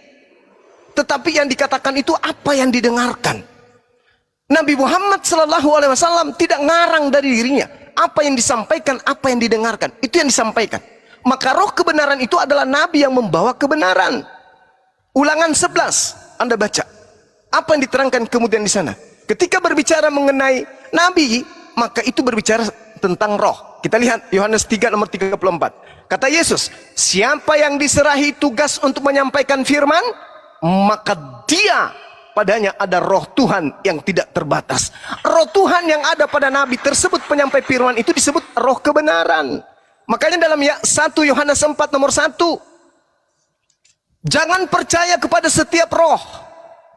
Tetapi yang dikatakan itu apa yang didengarkan. Nabi Muhammad SAW tidak ngarang dari dirinya. Apa yang disampaikan, apa yang didengarkan, itu yang disampaikan. Maka roh kebenaran itu adalah Nabi yang membawa kebenaran. Ulangan 11, Anda baca. Apa yang diterangkan kemudian di sana? Ketika berbicara mengenai Nabi, maka itu berbicara tentang roh. Kita lihat Yohanes 3 nomor 34. Kata Yesus, siapa yang diserahi tugas untuk menyampaikan firman, maka dia padanya ada roh Tuhan yang tidak terbatas. Roh Tuhan yang ada pada Nabi tersebut penyampai firman itu disebut roh kebenaran. Makanya dalam 1 Yohanes 4 nomor 1, jangan percaya kepada setiap roh,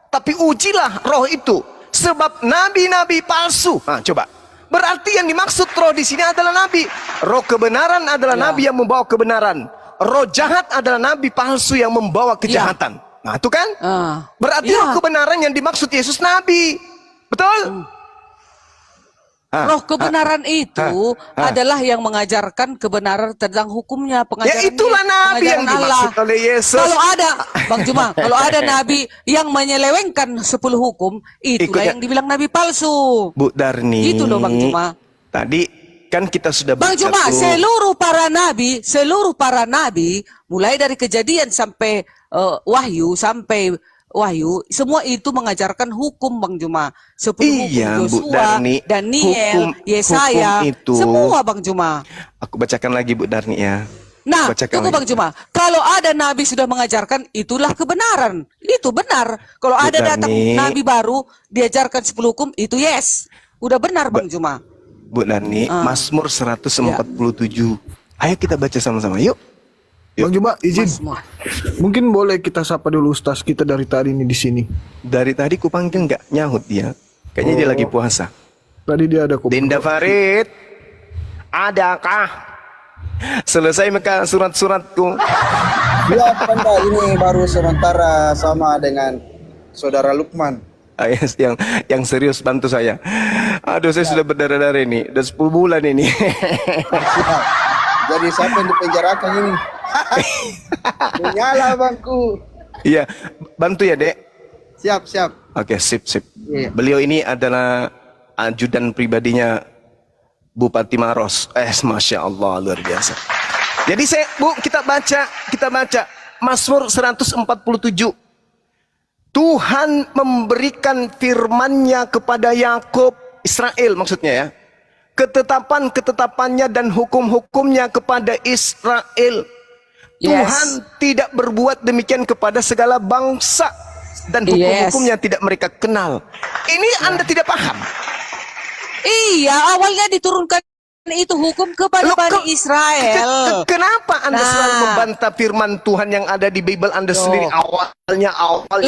tapi ujilah roh itu, sebab nabi-nabi palsu. Nah, coba. Berarti yang dimaksud roh di sini adalah nabi. Roh kebenaran adalah nabi yang membawa kebenaran. Roh jahat adalah nabi palsu yang membawa kejahatan. Nah, itu kan? Berarti roh kebenaran yang dimaksud Yesus nabi. Betul? Roh kebenaran itu adalah yang mengajarkan kebenaran tentang hukumnya, pengajaran Ya itulah nabi yang dimaksud oleh Yesus. Kalau ada, Bang Juma, kalau ada nabi yang menyelewengkan 10 hukum, itulah yang dibilang nabi palsu. Bu Darni. Gitu loh Bang Juma. Tadi kan kita sudah Bang baca Juma, tuh. seluruh para nabi, mulai dari Kejadian sampai Wahyu, semua itu mengajarkan hukum, Bang Juma. 10 Iya, hukum Bu Yosua, Darni. Daniel, Yesaya, hukum itu. semua Bang Juma. Aku bacakan lagi Bu Darni ya. Nah, Bacakan tunggu lagi. Bang Juma. Kalau ada nabi sudah mengajarkan, itulah kebenaran. Itu benar. Kalau Bu ada datang Darni. nabi baru, diajarkan 10 hukum, itu yes. Udah benar, Bang Juma. Bu Darni, Mazmur 147. Ayo kita baca sama-sama. Yuk. Bang Juma, izin. Mazmur. Mungkin boleh kita sapa dulu ustaz kita dari tadi ini di sini. Dari tadi ku panggil nggak nyahut dia. Kayaknya dia lagi puasa. Tadi dia ada kok. Dinda Farid, adakah selesai maka surat-suratku? Ya, Anda ini baru sementara sama dengan saudara Lukman. Yes, yang serius bantu saya. Aduh, saya sudah berdarah-darah ini. Udah 10 bulan ini. Jadi siapa yang dipenjarakan ini? Menyala bangku. Iya, bantu ya, Dek. Siap. Oke, sip. Iya. Beliau ini adalah ajudan pribadinya Bupati Maros. Masya Allah, luar biasa. Jadi kita baca Mazmur 147. Tuhan memberikan firman-Nya kepada Yakub, Israel maksudnya ya. Ketetapan-ketetapannya dan hukum-hukumnya kepada Israel. Yes. Tuhan tidak berbuat demikian kepada segala bangsa dan hukum-hukumnya tidak mereka kenal. Ini Anda tidak paham. Iya, awalnya diturunkan itu hukum kepada Loh, Bani Israel. Kenapa Anda Nah. selalu membantah firman Tuhan yang ada di Bible Anda sendiri? Awalnya.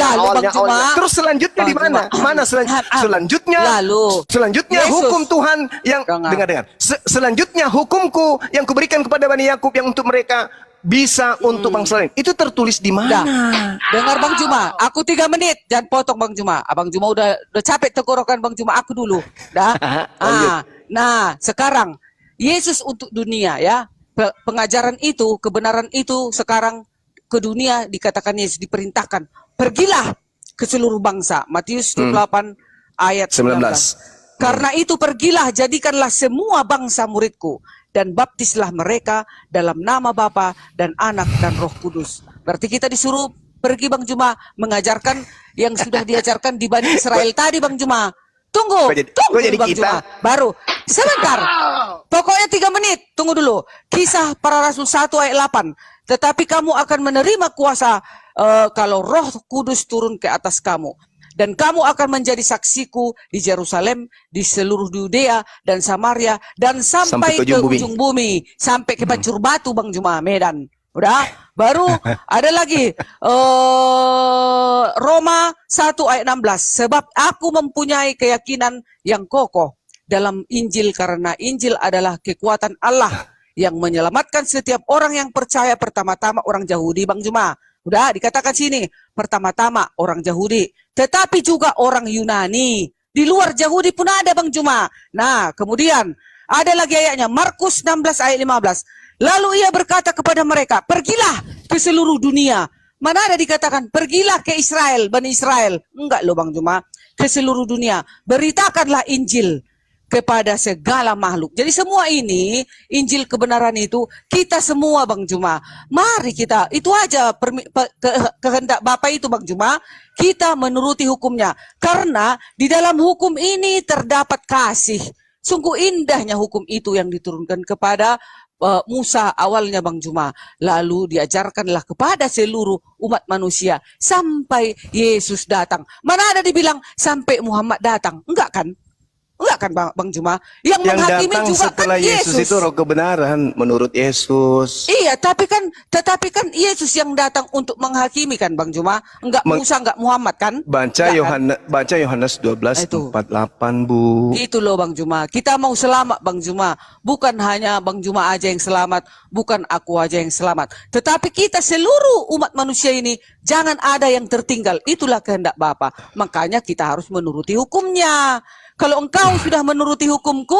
Bang Juma, Terus selanjutnya Bang di mana? Juma. Mana selanjutnya? Selanjutnya Yesus. hukum Tuhan yang Dengar. dengar. Selanjutnya hukumku yang kuberikan kepada Bani Yakub yang untuk mereka bisa untuk bangsa lain. Itu tertulis di mana? Dengar Bang Juma, aku 3 menit, jangan potong Bang Juma. Abang Juma udah capek tenggorokan Bang Juma, aku dulu. Dah. Nah, sekarang Yesus untuk dunia ya. Pengajaran itu, kebenaran itu sekarang ke dunia dikatakan Yesus diperintahkan. Pergilah ke seluruh bangsa. Matius 28 ayat 19. Karena itu pergilah, jadikanlah semua bangsa muridku dan baptislah mereka dalam nama Bapa dan Anak dan Roh Kudus. Berarti kita disuruh pergi Bang Juma mengajarkan yang sudah diajarkan di Bani Israel tadi Bang Juma. Tunggu jadi Bang kita? Juma. Baru sebentar. Pokoknya 3 menit. Tunggu dulu. Kisah para Rasul 1 ayat 8. Tetapi kamu akan menerima kuasa kalau Roh Kudus turun ke atas kamu. Dan kamu akan menjadi saksiku di Yerusalem, di seluruh Yudea dan Samaria, dan sampai ke ujung bumi. Sampai ke Pancur Batu Bang Juma, Medan. Udah? Baru ada lagi Roma 1 ayat 16. Sebab aku mempunyai keyakinan yang kokoh dalam Injil, karena Injil adalah kekuatan Allah yang menyelamatkan setiap orang yang percaya, pertama-tama orang Yahudi Bang Juma. Udah dikatakan sini, pertama-tama orang Yahudi, tetapi juga orang Yunani. Di luar Yahudi pun ada Bang Juma. Nah, kemudian ada lagi ayatnya, Markus 16 ayat 15. Lalu ia berkata kepada mereka, pergilah ke seluruh dunia. Mana ada dikatakan, pergilah ke Israel, Bani Israel. Enggak loh Bang Juma, ke seluruh dunia. Beritakanlah Injil kepada segala makhluk. Jadi semua ini, Injil kebenaran itu, kita semua Bang Juma. Mari kita, itu aja kehendak Bapa itu Bang Juma, kita menuruti hukumnya. Karena di dalam hukum ini terdapat kasih. Sungguh indahnya hukum itu yang diturunkan kepada Musa awalnya Bang Juma. Lalu diajarkanlah kepada seluruh umat manusia sampai Yesus datang. Mana ada dibilang sampai Muhammad datang? Enggak kan? Enggak kan Bang Juma? Yang menghakimi datang juga setelah kan Yesus itu roh kebenaran menurut Yesus. Iya, tetapi kan Yesus yang datang untuk menghakimi kan Bang Juma? Enggak Musa, enggak Muhammad kan? Baca Yohanes 12:48 Bu. Itu loh Bang Juma. Kita mau selamat Bang Juma. Bukan hanya Bang Juma aja yang selamat, bukan aku aja yang selamat. Tetapi kita seluruh umat manusia ini jangan ada yang tertinggal. Itulah kehendak Bapa. Makanya kita harus menuruti hukumnya. Kalau engkau sudah menuruti hukumku,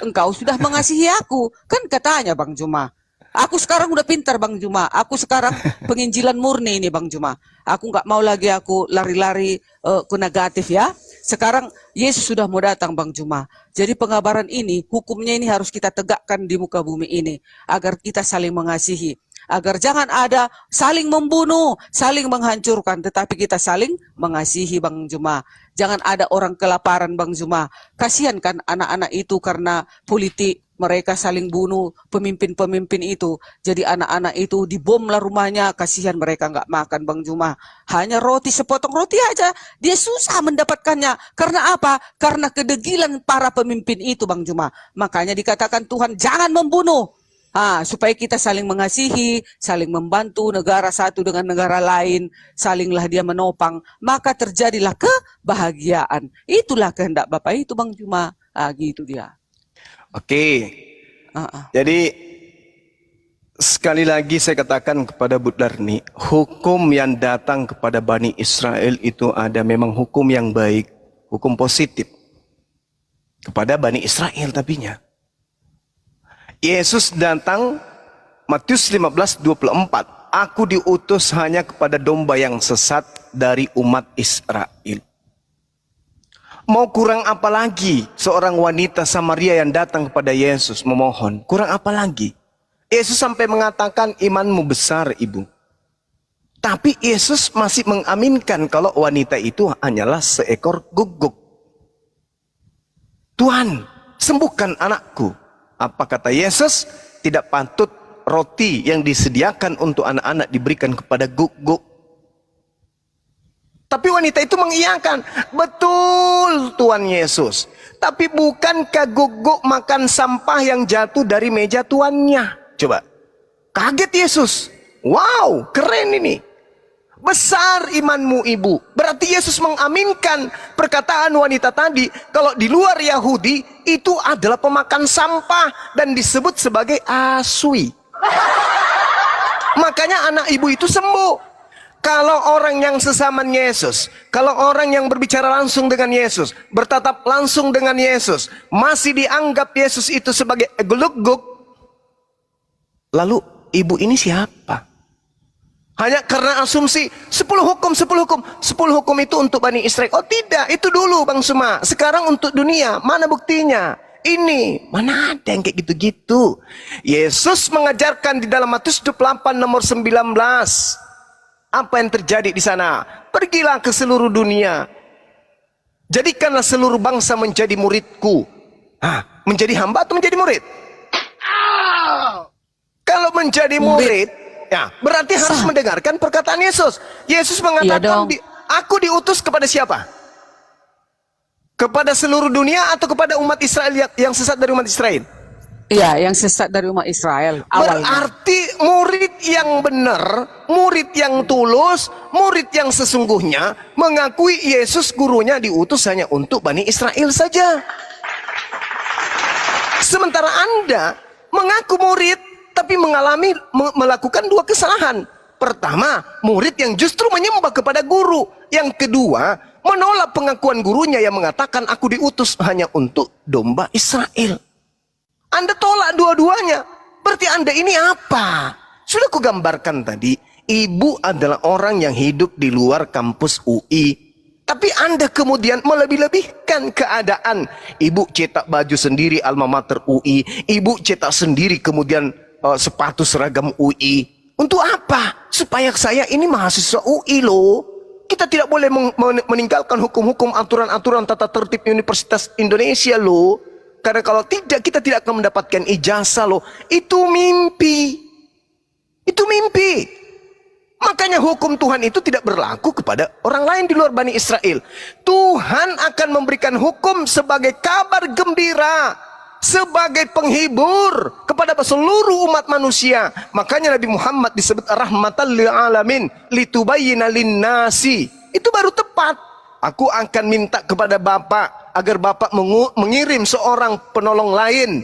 engkau sudah mengasihi aku. Kan katanya Bang Juma. Aku sekarang udah pintar Bang Juma. Aku sekarang penginjilan murni ini Bang Juma. Aku nggak mau lagi aku lari-lari ke negatif ya. Sekarang Yesus sudah mau datang Bang Juma. Jadi pengabaran ini, hukumnya ini harus kita tegakkan di muka bumi ini. Agar kita saling mengasihi. Agar jangan ada saling membunuh, saling menghancurkan, tetapi kita saling mengasihi Bang Juma. Jangan ada orang kelaparan Bang Juma. Kasihan kan anak-anak itu karena politik, mereka saling bunuh pemimpin-pemimpin itu. Jadi anak-anak itu dibomlah rumahnya, kasihan mereka nggak makan Bang Juma. Hanya roti, sepotong roti aja, dia susah mendapatkannya. Karena apa? Karena kedegilan para pemimpin itu Bang Juma. Makanya dikatakan Tuhan jangan membunuh. Supaya kita saling mengasihi, saling membantu negara satu dengan negara lain, salinglah dia menopang, maka terjadilah kebahagiaan. Itulah kehendak Bapak itu Bang Juma. Gitu dia. Oke. Jadi sekali lagi saya katakan kepada Bu Darni, hukum yang datang kepada Bani Israel itu ada memang hukum yang baik, hukum positif kepada Bani Israel tapinya. Yesus datang, Matius 15:24. Aku diutus hanya kepada domba yang sesat dari umat Israel. Mau kurang apa lagi seorang wanita Samaria yang datang kepada Yesus memohon? Kurang apa lagi? Yesus sampai mengatakan imanmu besar ibu. Tapi Yesus masih mengaminkan kalau wanita itu hanyalah seekor guguk. Tuhan, sembuhkan anakku. Apa kata Yesus? Tidak patut roti yang disediakan untuk anak-anak diberikan kepada guguk. Tapi wanita itu mengiyakan, betul Tuhan Yesus. Tapi bukankah guguk makan sampah yang jatuh dari meja tuannya? Coba, kaget Yesus. Wow, keren ini. Besar imanmu ibu. Berarti Yesus mengaminkan perkataan wanita tadi. Kalau di luar Yahudi itu adalah pemakan sampah dan disebut sebagai aswi. Makanya anak ibu itu sembuh. Kalau orang yang sesama Yesus, kalau orang yang berbicara langsung dengan Yesus, bertatap langsung dengan Yesus, masih dianggap Yesus itu sebagai geluguk, lalu ibu ini siapa? Hanya karena asumsi 10 hukum itu untuk Bani Israel. Oh tidak, itu dulu Bang Suma. Sekarang untuk dunia, mana buktinya? Ini, mana ada yang kayak gitu-gitu. Yesus mengajarkan di dalam Matius 28 nomor 19. Apa yang terjadi di sana? Pergilah ke seluruh dunia. Jadikanlah seluruh bangsa menjadi muridku. Menjadi hamba atau menjadi murid? Kalau menjadi murid, ya berarti harus mendengarkan perkataan Yesus. Yesus mengatakan, aku diutus kepada siapa? Kepada seluruh dunia atau kepada umat Israel yang sesat dari umat Israel? Iya, yang sesat dari umat Israel awalnya. Berarti murid yang benar, murid yang tulus, murid yang sesungguhnya mengakui Yesus gurunya diutus hanya untuk Bani Israel saja. Sementara Anda mengaku murid tapi melakukan dua kesalahan. Pertama, murid yang justru menyembah kepada guru. Yang kedua, menolak pengakuan gurunya yang mengatakan aku diutus hanya untuk domba Israel. Anda tolak dua-duanya. Berarti Anda ini apa? Sudah kugambarkan tadi, ibu adalah orang yang hidup di luar kampus UI. Tapi Anda kemudian melebih-lebihkan keadaan. Ibu cetak baju sendiri alma mater UI. Ibu cetak sendiri kemudian sepatu seragam UI. Untuk apa? Supaya saya ini mahasiswa UI loh. Kita tidak boleh meninggalkan hukum-hukum, aturan-aturan tata tertib Universitas Indonesia loh. Karena kalau tidak, kita tidak akan mendapatkan ijazah loh. Itu mimpi. Itu mimpi. Makanya hukum Tuhan itu tidak berlaku kepada orang lain di luar Bani Israel. Tuhan akan memberikan hukum sebagai kabar gembira, sebagai penghibur kepada seluruh umat manusia. Makanya Nabi Muhammad disebut rahmatan lil alamin, litubayyina linnasi. Itu baru tepat. Aku akan minta kepada Bapak agar Bapak mengirim seorang penolong lain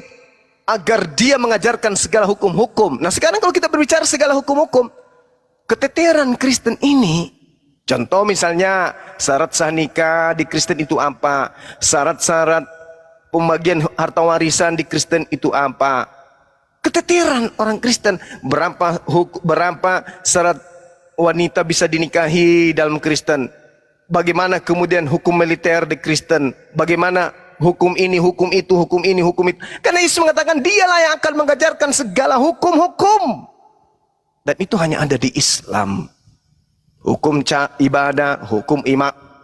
agar dia mengajarkan segala hukum-hukum. Nah, sekarang kalau kita berbicara segala hukum-hukum, keteteran Kristen ini, contoh misalnya syarat sah nikah di Kristen itu apa? Syarat-syarat pembagian harta warisan di Kristen itu apa? Keteteran orang Kristen. Berapa syarat wanita bisa dinikahi dalam Kristen? Bagaimana kemudian hukum militer di Kristen? Bagaimana hukum ini, hukum itu, hukum ini, hukum itu? Karena Yesus mengatakan dialah yang akan mengajarkan segala hukum-hukum. Dan itu hanya ada di Islam. Hukum ibadah, hukum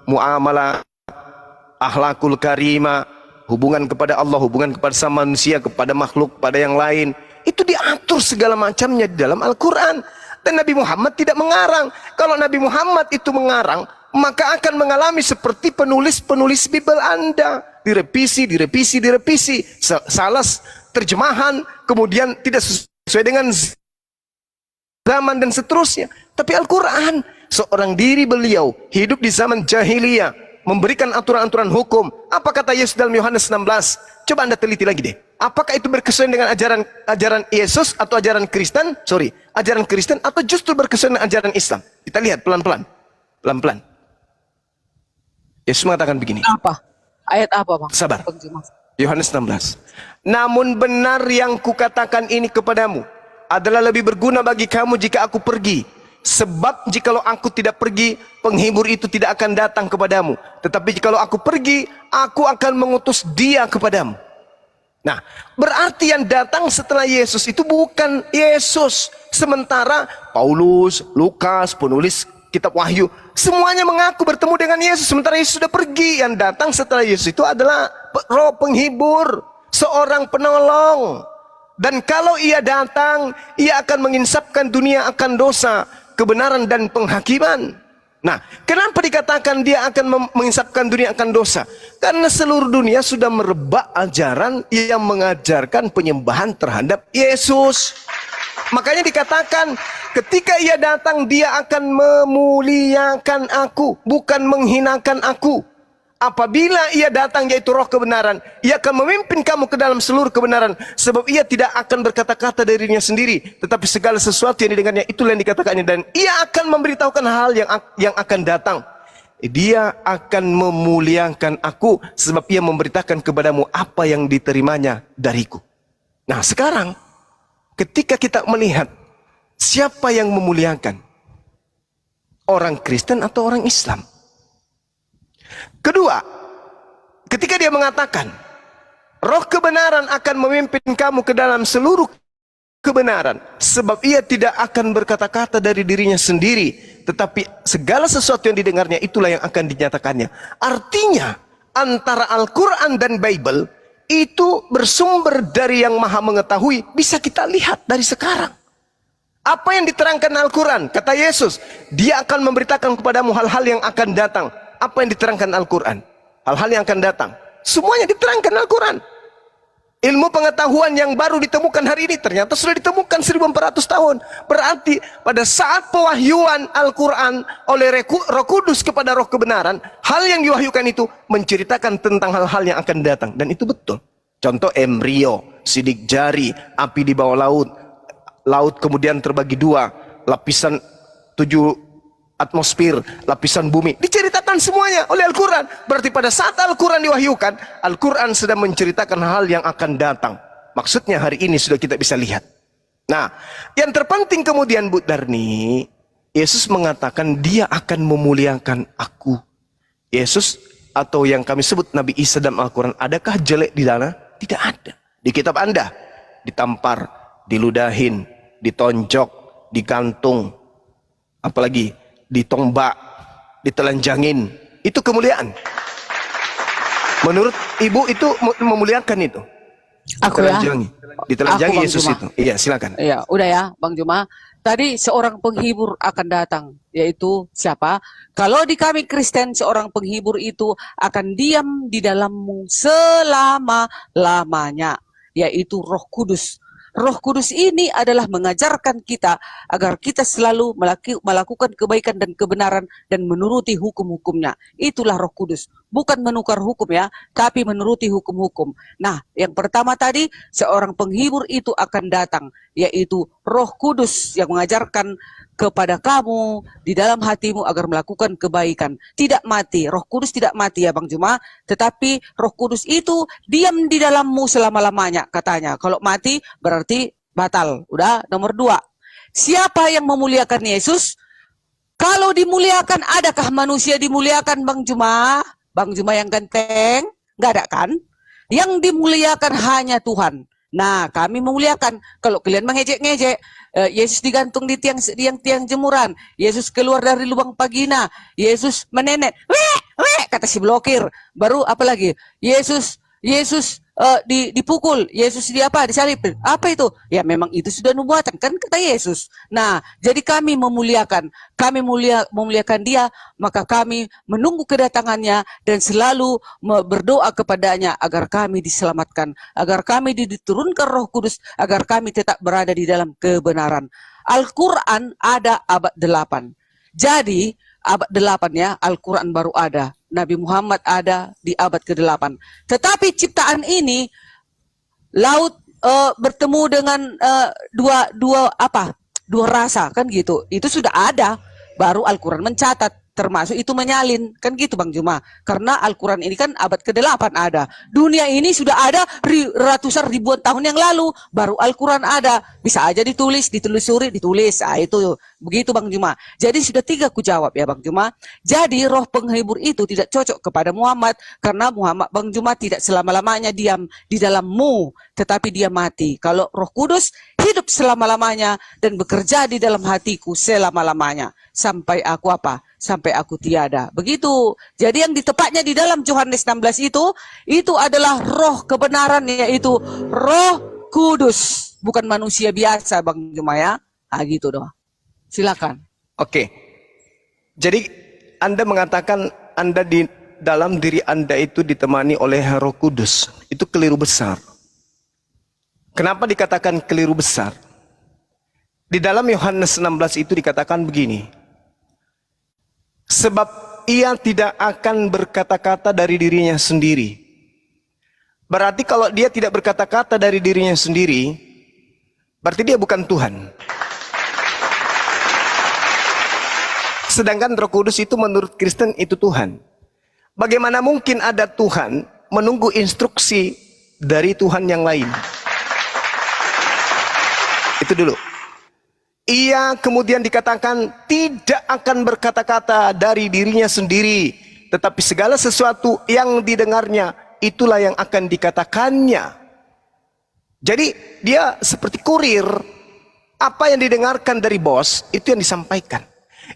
muamalah, akhlakul karimah, hubungan kepada Allah, hubungan kepada sama manusia, kepada makhluk, pada yang lain. Itu diatur segala macamnya di dalam Al-Quran. Dan Nabi Muhammad tidak mengarang. Kalau Nabi Muhammad itu mengarang, maka akan mengalami seperti penulis-penulis Bible Anda. Direvisi. Salah terjemahan, kemudian tidak sesuai dengan zaman dan seterusnya. Tapi Al-Quran, seorang diri beliau hidup di zaman jahiliyah, memberikan aturan-aturan hukum. Apa kata Yesus dalam Yohanes 16? Coba Anda teliti lagi deh. Apakah itu berkesuaian dengan ajaran Yesus atau ajaran Kristen? Ajaran Kristen atau justru berkesuaian dengan ajaran Islam? Kita lihat pelan-pelan. Yesus mengatakan begini. Apa? Ayat apa, Bang? Sabar. Yohanes 16. Namun benar yang kukatakan ini kepadamu adalah lebih berguna bagi kamu jika aku pergi. Sebab jikalau aku tidak pergi, penghibur itu tidak akan datang kepadamu. Tetapi jikalau aku pergi, aku akan mengutus dia kepadamu. Nah, berarti yang datang setelah Yesus itu bukan Yesus. Sementara Paulus, Lukas, penulis kitab Wahyu, semuanya mengaku bertemu dengan Yesus. Sementara Yesus sudah pergi. Yang datang setelah Yesus itu adalah roh penghibur, seorang penolong. Dan kalau ia datang, ia akan menginsapkan dunia akan dosa, kebenaran dan penghakiman. Nah, kenapa dikatakan dia akan menginsapkan dunia akan dosa? Karena seluruh dunia sudah merebak ajaran yang mengajarkan penyembahan terhadap Yesus. Makanya dikatakan ketika ia datang dia akan memuliakan aku, bukan menghinakan aku. Apabila ia datang yaitu roh kebenaran, ia akan memimpin kamu ke dalam seluruh kebenaran. Sebab ia tidak akan berkata-kata dari dirinya sendiri, tetapi segala sesuatu yang didengarnya itulah yang dikatakannya. Dan ia akan memberitahukan hal yang akan datang. Dia akan memuliakan aku, sebab ia memberitakan kepadamu apa yang diterimanya dariku. Nah sekarang, ketika kita melihat siapa yang memuliakan, orang Kristen atau orang Islam? Kedua, ketika dia mengatakan roh kebenaran akan memimpin kamu ke dalam seluruh kebenaran, sebab ia tidak akan berkata-kata dari dirinya sendiri, tetapi segala sesuatu yang didengarnya itulah yang akan dinyatakannya. Artinya antara Al-Quran dan Bible itu bersumber dari yang maha mengetahui. Bisa kita lihat dari sekarang apa yang diterangkan Al-Quran. Kata Yesus, dia akan memberitakan kepadamu hal-hal yang akan datang. Apa yang diterangkan Al-Quran? Hal-hal yang akan datang. Semuanya diterangkan Al-Quran. Ilmu pengetahuan yang baru ditemukan hari ini ternyata sudah ditemukan 1400 tahun. Berarti pada saat pewahyuan Al-Quran oleh Roh Kudus kepada roh kebenaran, hal yang diwahyukan itu menceritakan tentang hal-hal yang akan datang. Dan itu betul. Contoh embrio, sidik jari, api di bawah laut, laut kemudian terbagi dua, lapisan 7 atmosfer, lapisan bumi, diceritakan semuanya oleh Al-Quran. Berarti pada saat Al-Quran diwahyukan, Al-Quran sedang menceritakan hal yang akan datang. Maksudnya hari ini sudah kita bisa lihat. Nah, yang terpenting kemudian Bu Darni, Yesus mengatakan dia akan memuliakan aku. Yesus atau yang kami sebut Nabi Isa dalam Al-Quran, adakah jelek di sana? Tidak ada. Di kitab Anda ditampar, diludahin, ditonjok, digantung, apalagi ditombak, ditelanjangin. Itu kemuliaan. Menurut ibu itu memuliakan itu. Aku ya. Ditelanjangi Aku, Yesus Bang itu. Iya, silakan. Iya, udah ya, Bang Juma. Tadi seorang penghibur akan datang, yaitu siapa? Kalau di kami Kristen, seorang penghibur itu akan diam di dalammu selama-lamanya, yaitu Roh Kudus. Roh Kudus ini adalah mengajarkan kita agar kita selalu melakukan kebaikan dan kebenaran dan menuruti hukum-hukumnya. Itulah Roh Kudus. Bukan menukar hukum ya, tapi menuruti hukum-hukum. Nah, yang pertama tadi, seorang penghibur itu akan datang, yaitu Roh Kudus yang mengajarkan kepada kamu di dalam hatimu agar melakukan kebaikan. Tidak mati, Roh Kudus tidak mati ya Bang Juma, tetapi Roh Kudus itu diam di dalammu selama-lamanya katanya. Kalau mati berarti batal. Udah, nomor 2. Siapa yang memuliakan Yesus? Kalau dimuliakan, adakah manusia dimuliakan Bang Juma? Bang Juma yang ganteng? Nggak ada kan? Yang dimuliakan hanya Tuhan. Nah, kami memuliakan. Kalau kalian mengejek-ngejek, Yesus digantung di tiang jemuran. Yesus keluar dari lubang vagina. Yesus menenet. Weh, kata si blokir. Baru apa lagi? Yesus dipukul. Yesus disalib. Apa itu? Ya memang itu sudah nubuatan kan kata Yesus. Nah, jadi kami memuliakan. Kami memuliakan dia, maka kami menunggu kedatangannya dan selalu berdoa kepadanya agar kami diselamatkan, agar kami diturunkan Roh Kudus, agar kami tetap berada di dalam kebenaran. Al-Quran ada abad 8. Jadi abad 8 ya, Al-Quran baru ada. Nabi Muhammad ada di abad ke-8. Tetapi ciptaan ini, laut bertemu dengan dua rasa kan gitu. Itu sudah ada. Baru Al-Quran mencatat. Termasuk itu menyalin. Kan gitu Bang Juma. Karena Al-Quran ini kan abad ke-8 ada. Dunia ini sudah ada ratusan ribuan tahun yang lalu. Baru Al-Quran ada. Bisa aja ditelusuri, ditulis. Nah, itu begitu Bang Juma. Jadi sudah 3 ku jawab ya Bang Juma. Jadi roh penghibur itu tidak cocok kepada Muhammad. Karena Muhammad Bang Juma tidak selama-lamanya diam di dalammu. Tetapi dia mati. Kalau Roh Kudus hidup selama-lamanya dan bekerja di dalam hatiku selama-lamanya. Sampai aku apa? Sampai aku tiada. Begitu. Jadi yang ditepatnya di dalam Yohanes 16 itu adalah roh kebenaran, yaitu Roh Kudus, bukan manusia biasa Bang Juma ya. Ah gitu doang. Silakan. Oke. Jadi Anda mengatakan Anda di dalam diri Anda itu ditemani oleh Roh Kudus. Itu keliru besar. Kenapa dikatakan keliru besar? Di dalam Yohanes 16 itu dikatakan begini. Sebab ia tidak akan berkata-kata dari dirinya sendiri. Berarti kalau dia tidak berkata-kata dari dirinya sendiri, berarti dia bukan Tuhan. Sedangkan Roh Kudus itu menurut Kristen itu Tuhan. Bagaimana mungkin ada Tuhan menunggu instruksi dari Tuhan yang lain? Itu dulu. Ia kemudian dikatakan tidak akan berkata-kata dari dirinya sendiri, tetapi segala sesuatu yang didengarnya itulah yang akan dikatakannya. Jadi dia seperti kurir, apa yang didengarkan dari bos itu yang disampaikan.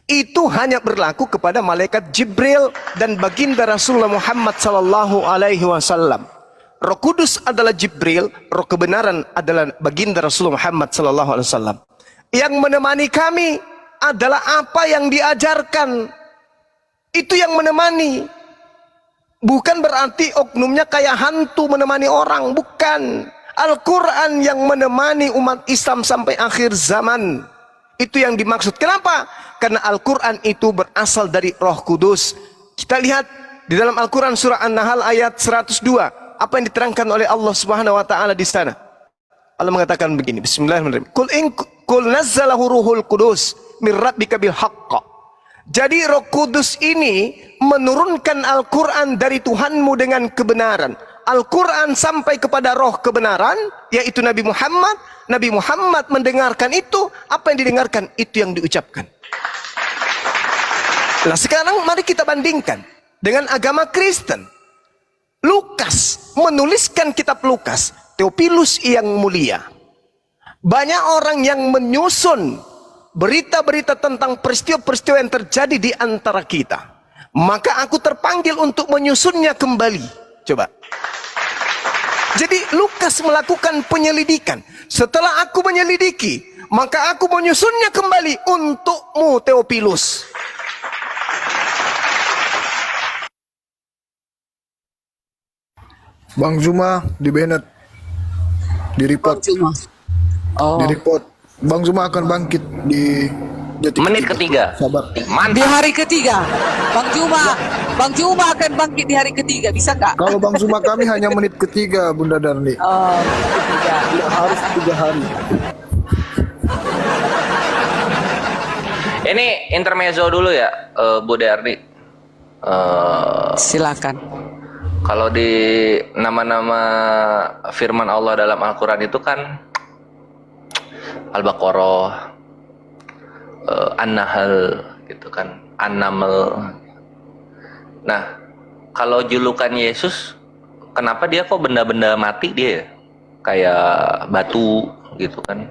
Itu hanya berlaku kepada malaikat Jibril dan baginda Rasulullah Muhammad sallallahu alaihi wasallam. Roh Kudus adalah Jibril, roh kebenaran adalah baginda Rasulullah Muhammad sallallahu alaihi wasallam. Yang menemani kami adalah apa yang diajarkan. Itu yang menemani. Bukan berarti oknumnya kayak hantu menemani orang, bukan. Al-Quran yang menemani umat Islam sampai akhir zaman. Itu yang dimaksud. Kenapa? Karena Al-Quran itu berasal dari Roh Kudus. Kita lihat di dalam Al-Quran surah An-Nahl ayat 102. Apa yang diterangkan oleh Allah Subhanahu wa taala di sana? Allah mengatakan begini, bismillahirrahmanirrahim. Qul nazzalahu ruhul qudus min rabbika bil haqq. Jadi Roh Kudus ini menurunkan Al-Quran dari Tuhanmu dengan kebenaran. Al-Quran sampai kepada roh kebenaran, yaitu Nabi Muhammad. Nabi Muhammad mendengarkan itu, apa yang didengarkan itu yang diucapkan. Nah sekarang mari kita bandingkan dengan agama Kristen. Lukas menuliskan kitab Lukas, Theophilus yang mulia. Banyak orang yang menyusun berita-berita tentang peristiwa-peristiwa yang terjadi di antara kita. Maka aku terpanggil untuk menyusunnya kembali. Coba. Jadi Lukas melakukan penyelidikan. Setelah aku menyelidiki, maka aku menyusunnya kembali untukmu Theophilus. Bang Zuma di Bennett, di report, Cuma. Oh. di report. Bang Zuma akan bangkit di detik Menit ketiga. Sabar. Di Mantap. hari ketiga, Bang Juma akan bangkit di hari ketiga, bisa nggak? Kalau Bang Zuma kami hanya menit ketiga, Bunda Darni. Oh, ketiga. Tidak harus 3 hari. Ini intermezzo dulu ya, Bu Darni. Silakan. Kalau di nama-nama firman Allah dalam Al-Quran itu kan Al-Baqarah, An-Nahl gitu kan, An-Naml. Nah, kalau julukan Yesus, kenapa dia kok benda-benda mati dia ya? Kayak batu gitu kan,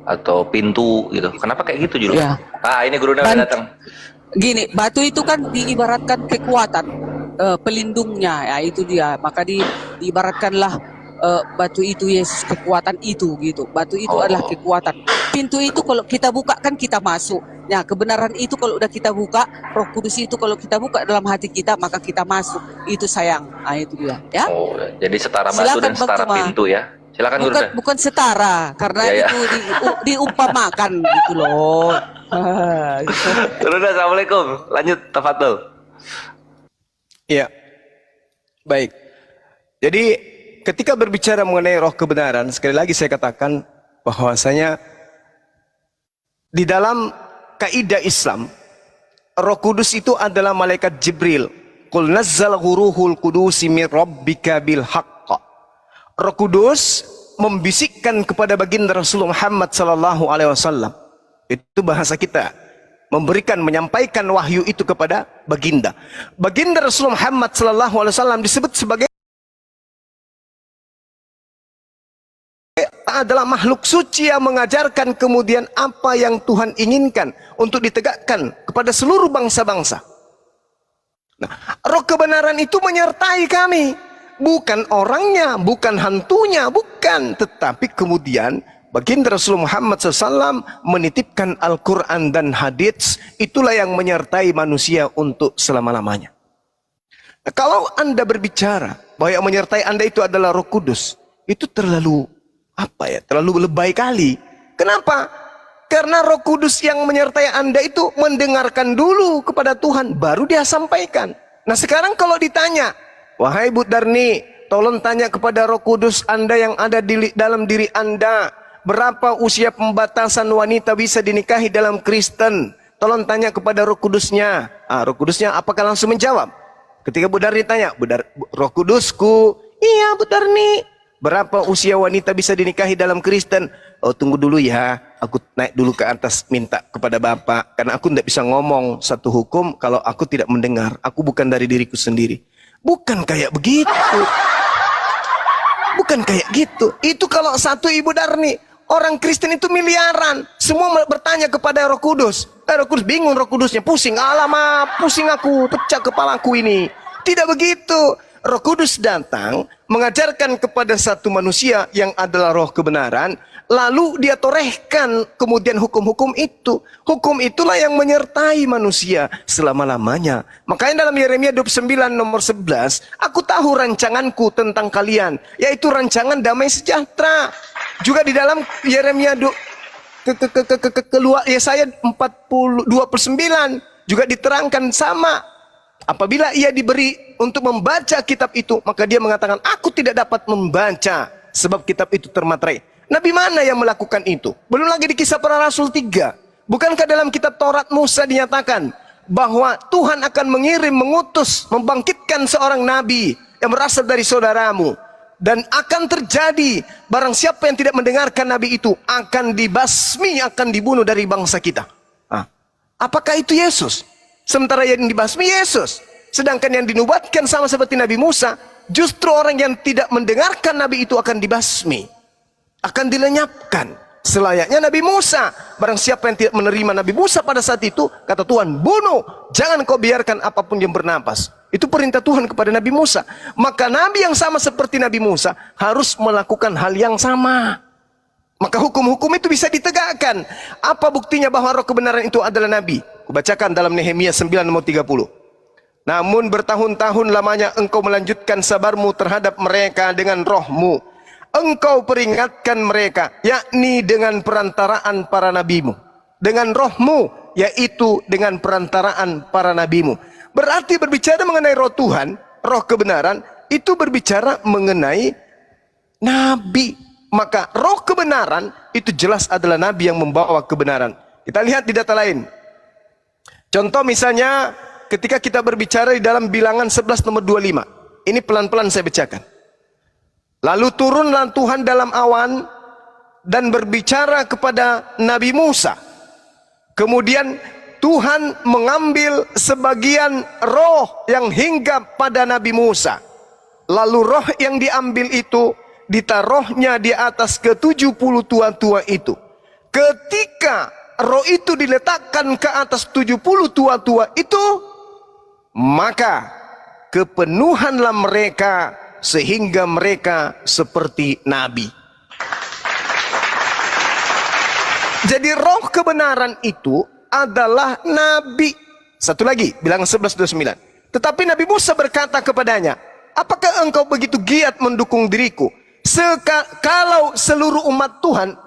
atau pintu gitu. Kenapa kayak gitu julukan? Ya. Ah, ini gurunya udah datang. Gini, batu itu kan diibaratkan kekuatan, pelindungnya, ya itu dia. Maka diibaratkanlah batu itu Yesus, kekuatan itu gitu. Batu itu adalah kekuatan. Pintu itu kalau kita buka kan kita masuk. Ya, kebenaran itu kalau udah kita buka, Roh Kudus itu kalau kita buka dalam hati kita, maka kita masuk. Itu sayang. Ah itu dia, ya. Oh, jadi setara batu Silakan, dan Bang setara Cuma. pintu ya. Silakan guru. Bukan setara, karena Ya, ya. itu diumpamakan gitu loh. Guru, assalamualaikum. Lanjut, tafadhol. Iya. Baik. Jadi ketika berbicara mengenai roh kebenaran, sekali lagi saya katakan bahwasanya di dalam kaidah Islam, Roh Kudus itu adalah malaikat Jibril. Qul nazzalahu ruhul qudusi min rabbika bil haqq. Roh Kudus membisikkan kepada baginda Rasulullah Muhammad sallallahu alaihi wasallam. Itu bahasa kita. Menyampaikan wahyu itu kepada baginda. Baginda Rasulullah Muhammad sallallahu alaihi wasallam disebut sebagai adalah makhluk suci yang mengajarkan kemudian apa yang Tuhan inginkan untuk ditegakkan kepada seluruh bangsa-bangsa. Nah, roh kebenaran itu menyertai kami. bukan orangnya, bukan hantunya, bukan. Tetapi kemudian baginda Rasulullah Muhammad SAW menitipkan Al-Quran dan hadits, itulah yang menyertai manusia untuk selama-lamanya. Nah, kalau Anda berbicara bahwa yang menyertai Anda itu adalah Roh Kudus, itu terlalu terlalu lebay kali. Kenapa? Karena Roh Kudus yang menyertai Anda itu mendengarkan dulu kepada Tuhan, baru dia sampaikan. Nah sekarang kalau ditanya, wahai Bu Darni, tolong tanya kepada Roh Kudus Anda yang ada di dalam diri Anda, berapa usia pembatasan wanita bisa dinikahi dalam Kristen? Tolong tanya kepada Roh Kudusnya. Roh Kudusnya apakah langsung menjawab? Ketika Bu Darni tanya, Roh Kudusku, iya Bu Darni, berapa usia wanita bisa dinikahi dalam Kristen? Oh tunggu dulu ya, aku naik dulu ke atas minta kepada Bapak, karena aku tidak bisa ngomong satu hukum kalau aku tidak mendengar. Aku bukan dari diriku sendiri. Bukan kayak begitu. Bukan kayak gitu. Itu kalau satu Ibu Darni. Orang Kristen itu miliaran. Semua bertanya kepada Roh Kudus. Roh Kudus bingung, Roh Kudusnya pusing. Alamak, pusing aku, pecah kepalaku ini. Tidak begitu. Roh Kudus datang mengajarkan kepada satu manusia yang adalah roh kebenaran, lalu dia torehkan kemudian hukum-hukum itu. Hukum itulah yang menyertai manusia selama-lamanya. Makanya dalam Yeremia 29 nomor 11, aku tahu rancanganku tentang kalian, yaitu rancangan damai sejahtera. Juga di dalam Yeremia Yesaya 29 juga diterangkan sama. Apabila ia diberi untuk membaca kitab itu, maka dia mengatakan, aku tidak dapat membaca sebab kitab itu termaterai. Nabi mana yang melakukan itu? Belum lagi di Kisah Para Rasul 3. Bukankah dalam kitab Taurat Musa dinyatakan bahwa Tuhan akan mengutus, membangkitkan seorang nabi yang berasal dari saudaramu. Dan akan terjadi, barang siapa yang tidak mendengarkan nabi itu akan dibasmi, akan dibunuh dari bangsa kita. Apakah itu Yesus? Sementara yang dibasmi Yesus. Sedangkan yang dinubuatkan sama seperti Nabi Musa, justru orang yang tidak mendengarkan nabi itu akan dibasmi, akan dilenyapkan selayaknya Nabi Musa. Barang siapa yang tidak menerima Nabi Musa pada saat itu, kata Tuhan, bunuh, jangan kau biarkan apapun yang bernapas. Itu perintah Tuhan kepada Nabi Musa. Maka nabi yang sama seperti Nabi Musa harus melakukan hal yang sama. Maka hukum-hukum itu bisa ditegakkan. Apa buktinya bahwa roh kebenaran itu adalah nabi? Kubacakan dalam Nehemia 9 nomor 30. Namun bertahun-tahun lamanya engkau melanjutkan sabarmu terhadap mereka dengan rohmu. Engkau peringatkan mereka, yakni dengan perantaraan para nabimu. Dengan rohmu, yaitu dengan perantaraan para nabimu. Berarti berbicara mengenai roh Tuhan, roh kebenaran, itu berbicara mengenai nabi. Maka roh kebenaran itu jelas adalah nabi yang membawa kebenaran. Kita lihat di data lain. Contoh misalnya ketika kita berbicara di dalam Bilangan 11 nomor 25. Ini pelan-pelan saya bacakan. Lalu turunlah Tuhan dalam awan dan berbicara kepada Nabi Musa. Kemudian Tuhan mengambil sebagian roh yang hinggap pada Nabi Musa. Lalu roh yang diambil itu ditaruhnya di atas ke-70 tua-tua itu. Ketika roh itu diletakkan ke atas 70 tua-tua itu, maka kepenuhanlah mereka sehingga mereka seperti nabi. Jadi roh kebenaran itu adalah nabi. Satu lagi, Bilangan 11:29. Tetapi Nabi Musa berkata kepadanya, apakah engkau begitu giat mendukung diriku? Kalau seluruh umat Tuhan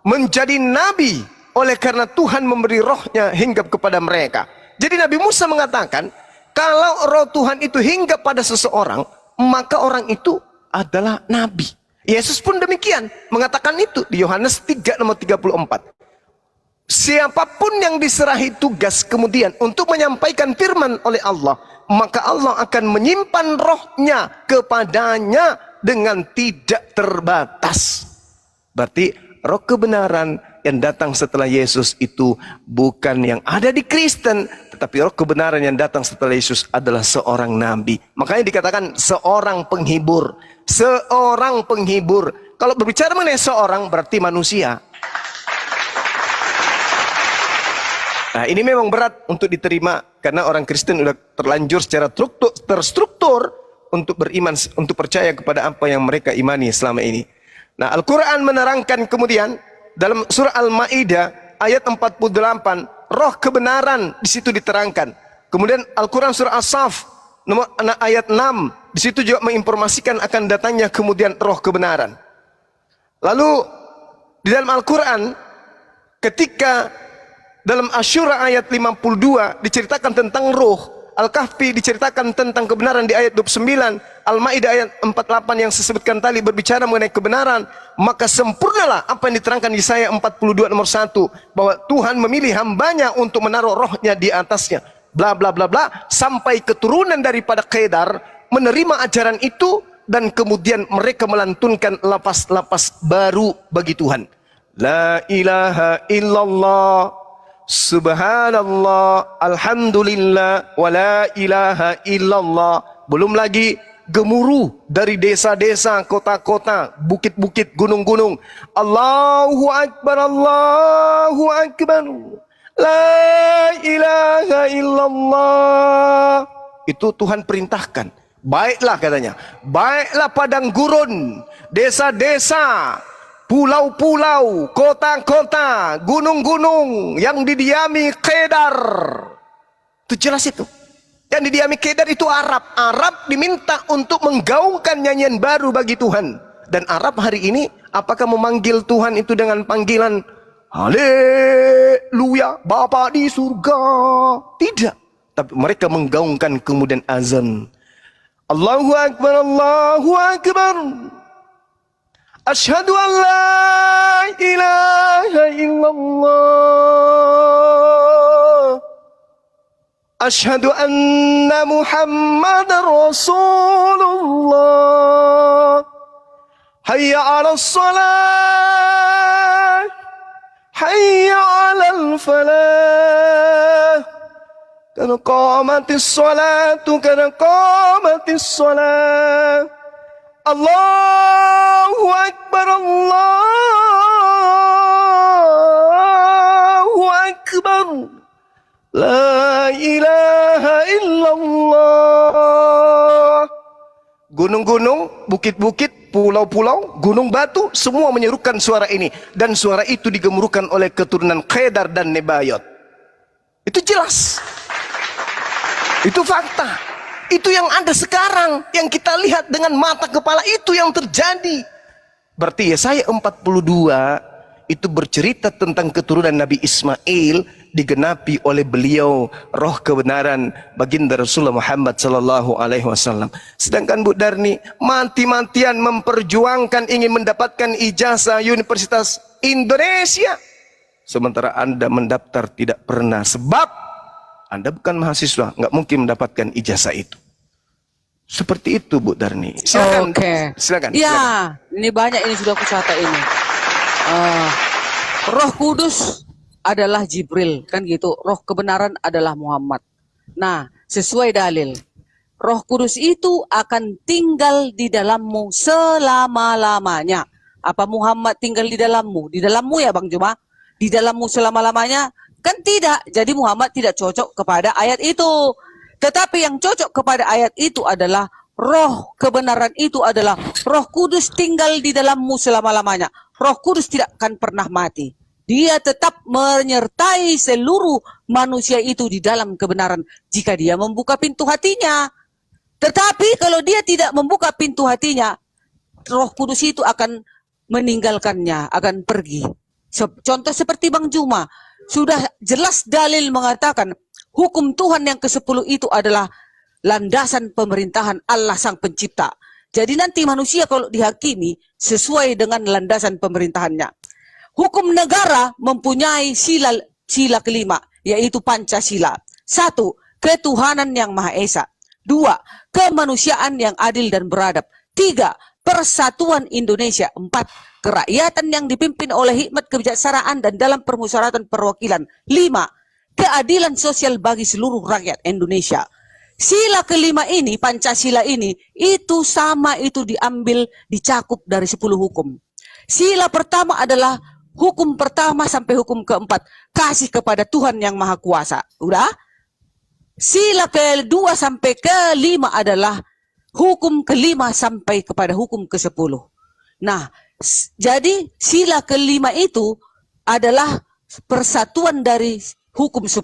menjadi nabi oleh karena Tuhan memberi rohnya hinggap kepada mereka. Jadi Nabi Musa mengatakan, kalau roh Tuhan itu hinggap pada seseorang, maka orang itu adalah nabi. Yesus pun demikian mengatakan itu di Yohanes 3 nomor 34. Siapapun yang diserahi tugas kemudian untuk menyampaikan firman oleh Allah, maka Allah akan menyimpan rohnya kepadanya dengan tidak terbatas. Berarti roh kebenaran yang datang setelah Yesus itu bukan yang ada di Kristen, tetapi roh kebenaran yang datang setelah Yesus adalah seorang nabi. Makanya dikatakan seorang penghibur. Seorang penghibur. Kalau berbicara mengenai seorang berarti manusia. Nah, ini memang berat untuk diterima karena orang Kristen sudah terlanjur secara terstruktur untuk beriman, untuk percaya kepada apa yang mereka imani selama ini. Nah, Al-Quran menerangkan kemudian dalam surah Al-Ma'idah ayat 48, roh kebenaran di situ diterangkan. Kemudian Al-Quran surah As-Saff ayat 6, di situ juga menginformasikan akan datangnya kemudian roh kebenaran. Lalu di dalam Al-Quran ketika dalam Asyura ayat 52 diceritakan tentang roh, Al-Kahfi diceritakan tentang kebenaran di ayat 29, Al-Ma'idah ayat 48 yang saya sebutkan tadi berbicara mengenai kebenaran, maka sempurnalah apa yang diterangkan di Yesaya 42 nomor 1, bahwa Tuhan memilih hambanya untuk menaruh rohnya di atasnya, bla bla bla bla, sampai keturunan daripada Kedar menerima ajaran itu, dan kemudian mereka melantunkan lapas-lapas baru bagi Tuhan. La ilaha illallah, subhanallah, alhamdulillah, wa la ilaha illallah. Belum lagi gemuruh dari desa-desa, kota-kota, bukit-bukit, gunung-gunung. Allahu Akbar, Allahu Akbar, la ilaha illallah. Itu Tuhan perintahkan. Baiklah katanya, baiklah padang gurun, desa-desa, pulau-pulau, kota-kota, gunung-gunung yang didiami Kedar. Itu jelas itu. Yang didiami Kedar itu Arab. Arab diminta untuk menggaungkan nyanyian baru bagi Tuhan. Dan Arab hari ini apakah memanggil Tuhan itu dengan panggilan Haleluya, Bapa di surga? Tidak. Tapi mereka menggaungkan kemudian azan. Allahu Akbar, Allahu Akbar. Asyhadu an la ilaha illallah. Asyhadu anna Muhammadar Rasulullah. Hayya 'alas salat. Hayya 'alal falah. Kad qamatis salatu, kad qamatis salat. Allahu Akbar, Allahu Akbar, la ilaha illallah. Gunung-gunung, bukit-bukit, pulau-pulau, gunung batu, semua menyerukan suara ini. Dan suara itu digemuruhkan oleh keturunan Kedar dan Nebayot. Itu jelas. Itu fakta. Itu yang ada sekarang, yang kita lihat dengan mata kepala, itu yang terjadi. Berarti Yesaya 42 itu bercerita tentang keturunan Nabi Ismail, digenapi oleh beliau roh kebenaran baginda Rasulullah Muhammad sallallahu alaihi wasallam. Sedangkan Bu Darni mati-matian memperjuangkan ingin mendapatkan ijazah Universitas Indonesia, sementara Anda mendaftar tidak pernah, sebab Anda bukan mahasiswa, nggak mungkin mendapatkan ijazah itu. Seperti itu Bu Darni. Silakan. Oke. Silakan. Ya, Silakan. ini banyak ini sudah kucatat ini. Roh Kudus adalah Jibril, kan gitu. Roh kebenaran adalah Muhammad. Nah, sesuai dalil, Roh Kudus itu akan tinggal di dalammu selama-lamanya. Apa Muhammad tinggal di dalammu? Di dalammu ya Bang Juma? Di dalammu selama-lamanya? Kan tidak, jadi Muhammad tidak cocok kepada ayat itu. Tetapi yang cocok kepada ayat itu adalah roh kebenaran, itu adalah Roh Kudus tinggal di dalammu selama-lamanya. Roh Kudus tidak akan pernah mati. Dia tetap menyertai seluruh manusia itu di dalam kebenaran jika dia membuka pintu hatinya. Tetapi kalau dia tidak membuka pintu hatinya, Roh Kudus itu akan meninggalkannya, akan pergi. Contoh seperti Bang Juma, sudah jelas dalil mengatakan hukum Tuhan yang ke-10 itu adalah landasan pemerintahan Allah Sang Pencipta. Jadi nanti manusia kalau dihakimi sesuai dengan landasan pemerintahannya. Hukum negara mempunyai sila kelima, yaitu Pancasila. 1. Ketuhanan yang Maha Esa. 2. Kemanusiaan yang adil dan beradab. 3. Persatuan Indonesia. 4. Kerakyatan yang dipimpin oleh hikmat kebijaksanaan dan dalam permusyawaratan perwakilan. 5. Keadilan sosial bagi seluruh rakyat Indonesia. Sila kelima ini, Pancasila ini, itu sama, itu diambil, dicakup dari 10 hukum. Sila pertama adalah hukum pertama sampai hukum keempat, kasih kepada Tuhan yang Maha Kuasa. Udah? Sila kedua sampai kelima adalah hukum kelima sampai kepada hukum ke-10. Nah, jadi sila kelima itu adalah persatuan dari hukum 10.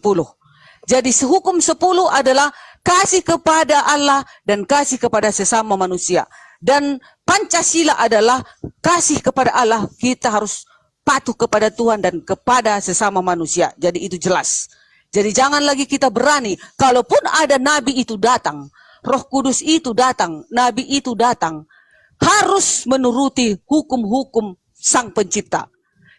Jadi hukum 10 adalah kasih kepada Allah dan kasih kepada sesama manusia. Dan Pancasila adalah kasih kepada Allah, kita harus patuh kepada Tuhan dan kepada sesama manusia. Jadi itu jelas. Jadi jangan lagi kita berani, kalaupun ada nabi itu datang, Roh Kudus itu datang, nabi itu datang, harus menuruti hukum-hukum Sang Pencipta.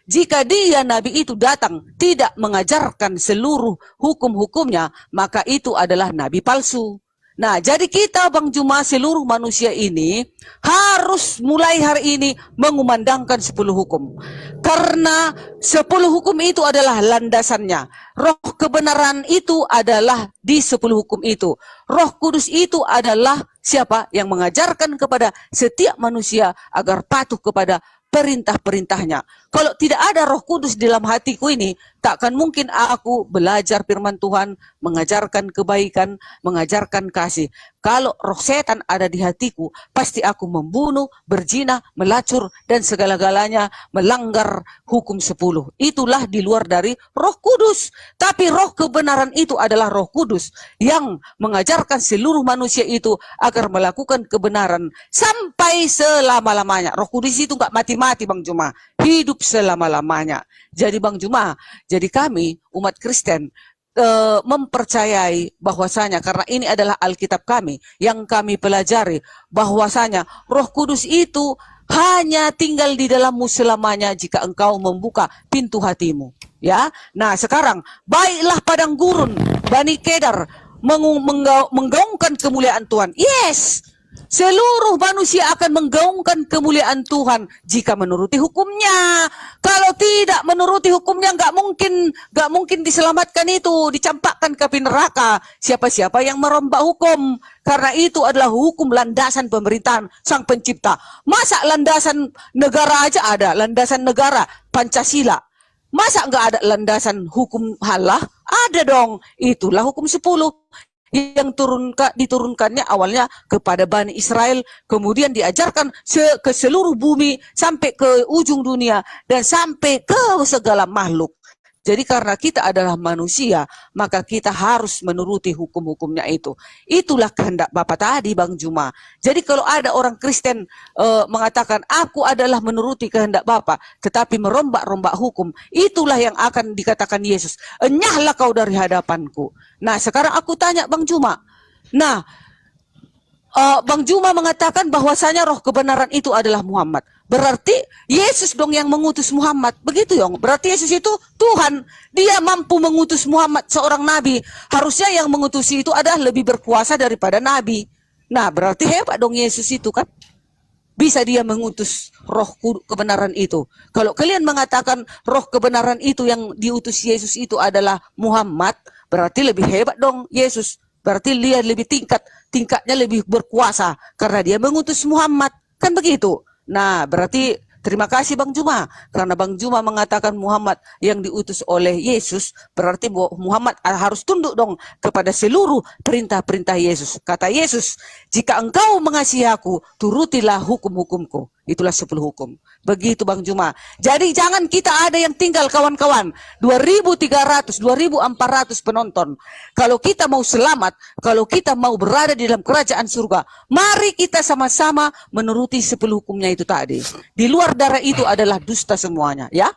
Jika dia nabi itu datang tidak mengajarkan seluruh hukum-hukumnya, maka itu adalah nabi palsu. Nah, jadi kita Bang Juma, seluruh manusia ini harus mulai hari ini mengumandangkan 10 hukum. Karena 10 hukum itu adalah landasannya. Roh kebenaran itu adalah di 10 hukum itu. Roh Kudus itu adalah siapa? Yang mengajarkan kepada setiap manusia agar patuh kepada perintah-perintahnya. Kalau tidak ada Roh Kudus dalam hatiku ini, takkan mungkin aku belajar firman Tuhan, mengajarkan kebaikan, mengajarkan kasih. Kalau roh setan ada di hatiku, pasti aku membunuh, berzina, melacur, dan segala-galanya melanggar hukum 10. Itulah di luar dari Roh Kudus. Tapi roh kebenaran itu adalah Roh Kudus yang mengajarkan seluruh manusia itu agar melakukan kebenaran sampai selama-lamanya. Roh Kudus itu nggak mati-mati Bang Juma, hidup selama-lamanya. Jadi Bang Juma, jadi kami umat Kristen mempercayai bahwasanya, karena ini adalah Alkitab kami yang kami pelajari, bahwasanya Roh Kudus itu hanya tinggal di dalammu selamanya jika engkau membuka pintu hatimu. Ya, nah sekarang baiklah padang gurun, Bani Kedar menggaungkan kemuliaan Tuhan. Yes, seluruh manusia akan menggaungkan kemuliaan Tuhan jika menuruti hukumnya. Kalau tidak menuruti hukumnya, nggak mungkin diselamatkan itu, dicampakkan ke api neraka. Siapa-siapa yang merombak hukum, karena itu adalah hukum landasan pemerintahan Sang Pencipta. Masa landasan negara aja ada, landasan negara Pancasila. Masa nggak ada landasan hukum Allah? Ada dong. Itulah hukum 10 yang diturunkannya awalnya kepada Bani Israel, kemudian diajarkan ke seluruh bumi sampai ke ujung dunia dan sampai ke segala makhluk. Jadi karena kita adalah manusia, maka kita harus menuruti hukum-hukumnya itu. Itulah kehendak Bapa tadi Bang Juma. Jadi kalau ada orang Kristen mengatakan aku adalah menuruti kehendak Bapa, tetapi merombak-rombak hukum, itulah yang akan dikatakan Yesus, enyahlah kau dari hadapanku. Nah sekarang aku tanya Bang Juma, nah Bang Juma mengatakan bahwasanya roh kebenaran itu adalah Muhammad. Berarti Yesus dong yang mengutus Muhammad. Begitu dong. Berarti Yesus itu Tuhan. Dia mampu mengutus Muhammad, seorang nabi. Harusnya yang mengutus itu adalah lebih berkuasa daripada nabi. Nah, berarti hebat dong Yesus itu kan. Bisa dia mengutus roh kebenaran itu. Kalau kalian mengatakan roh kebenaran itu yang diutus Yesus itu adalah Muhammad, berarti lebih hebat dong Yesus. Berarti dia lebih tingkatnya lebih berkuasa karena dia mengutus Muhammad. Kan begitu. Nah, berarti terima kasih Bang Juma. Karena Bang Juma mengatakan Muhammad yang diutus oleh Yesus, berarti Muhammad harus tunduk dong kepada seluruh perintah-perintah Yesus. Kata Yesus, jika engkau mengasihi aku, turutilah hukum-hukumku. Itulah 10 hukum. Begitu Bang Juma. Jadi jangan kita ada yang tinggal kawan-kawan. 2.300, 2.400 penonton. Kalau kita mau selamat, kalau kita mau berada di dalam kerajaan surga, mari kita sama-sama menuruti 10 hukumnya itu tadi. Di luar dari itu adalah dusta semuanya, ya.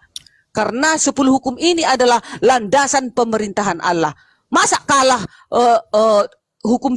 Karena 10 hukum ini adalah landasan pemerintahan Allah. Masa kalah hukum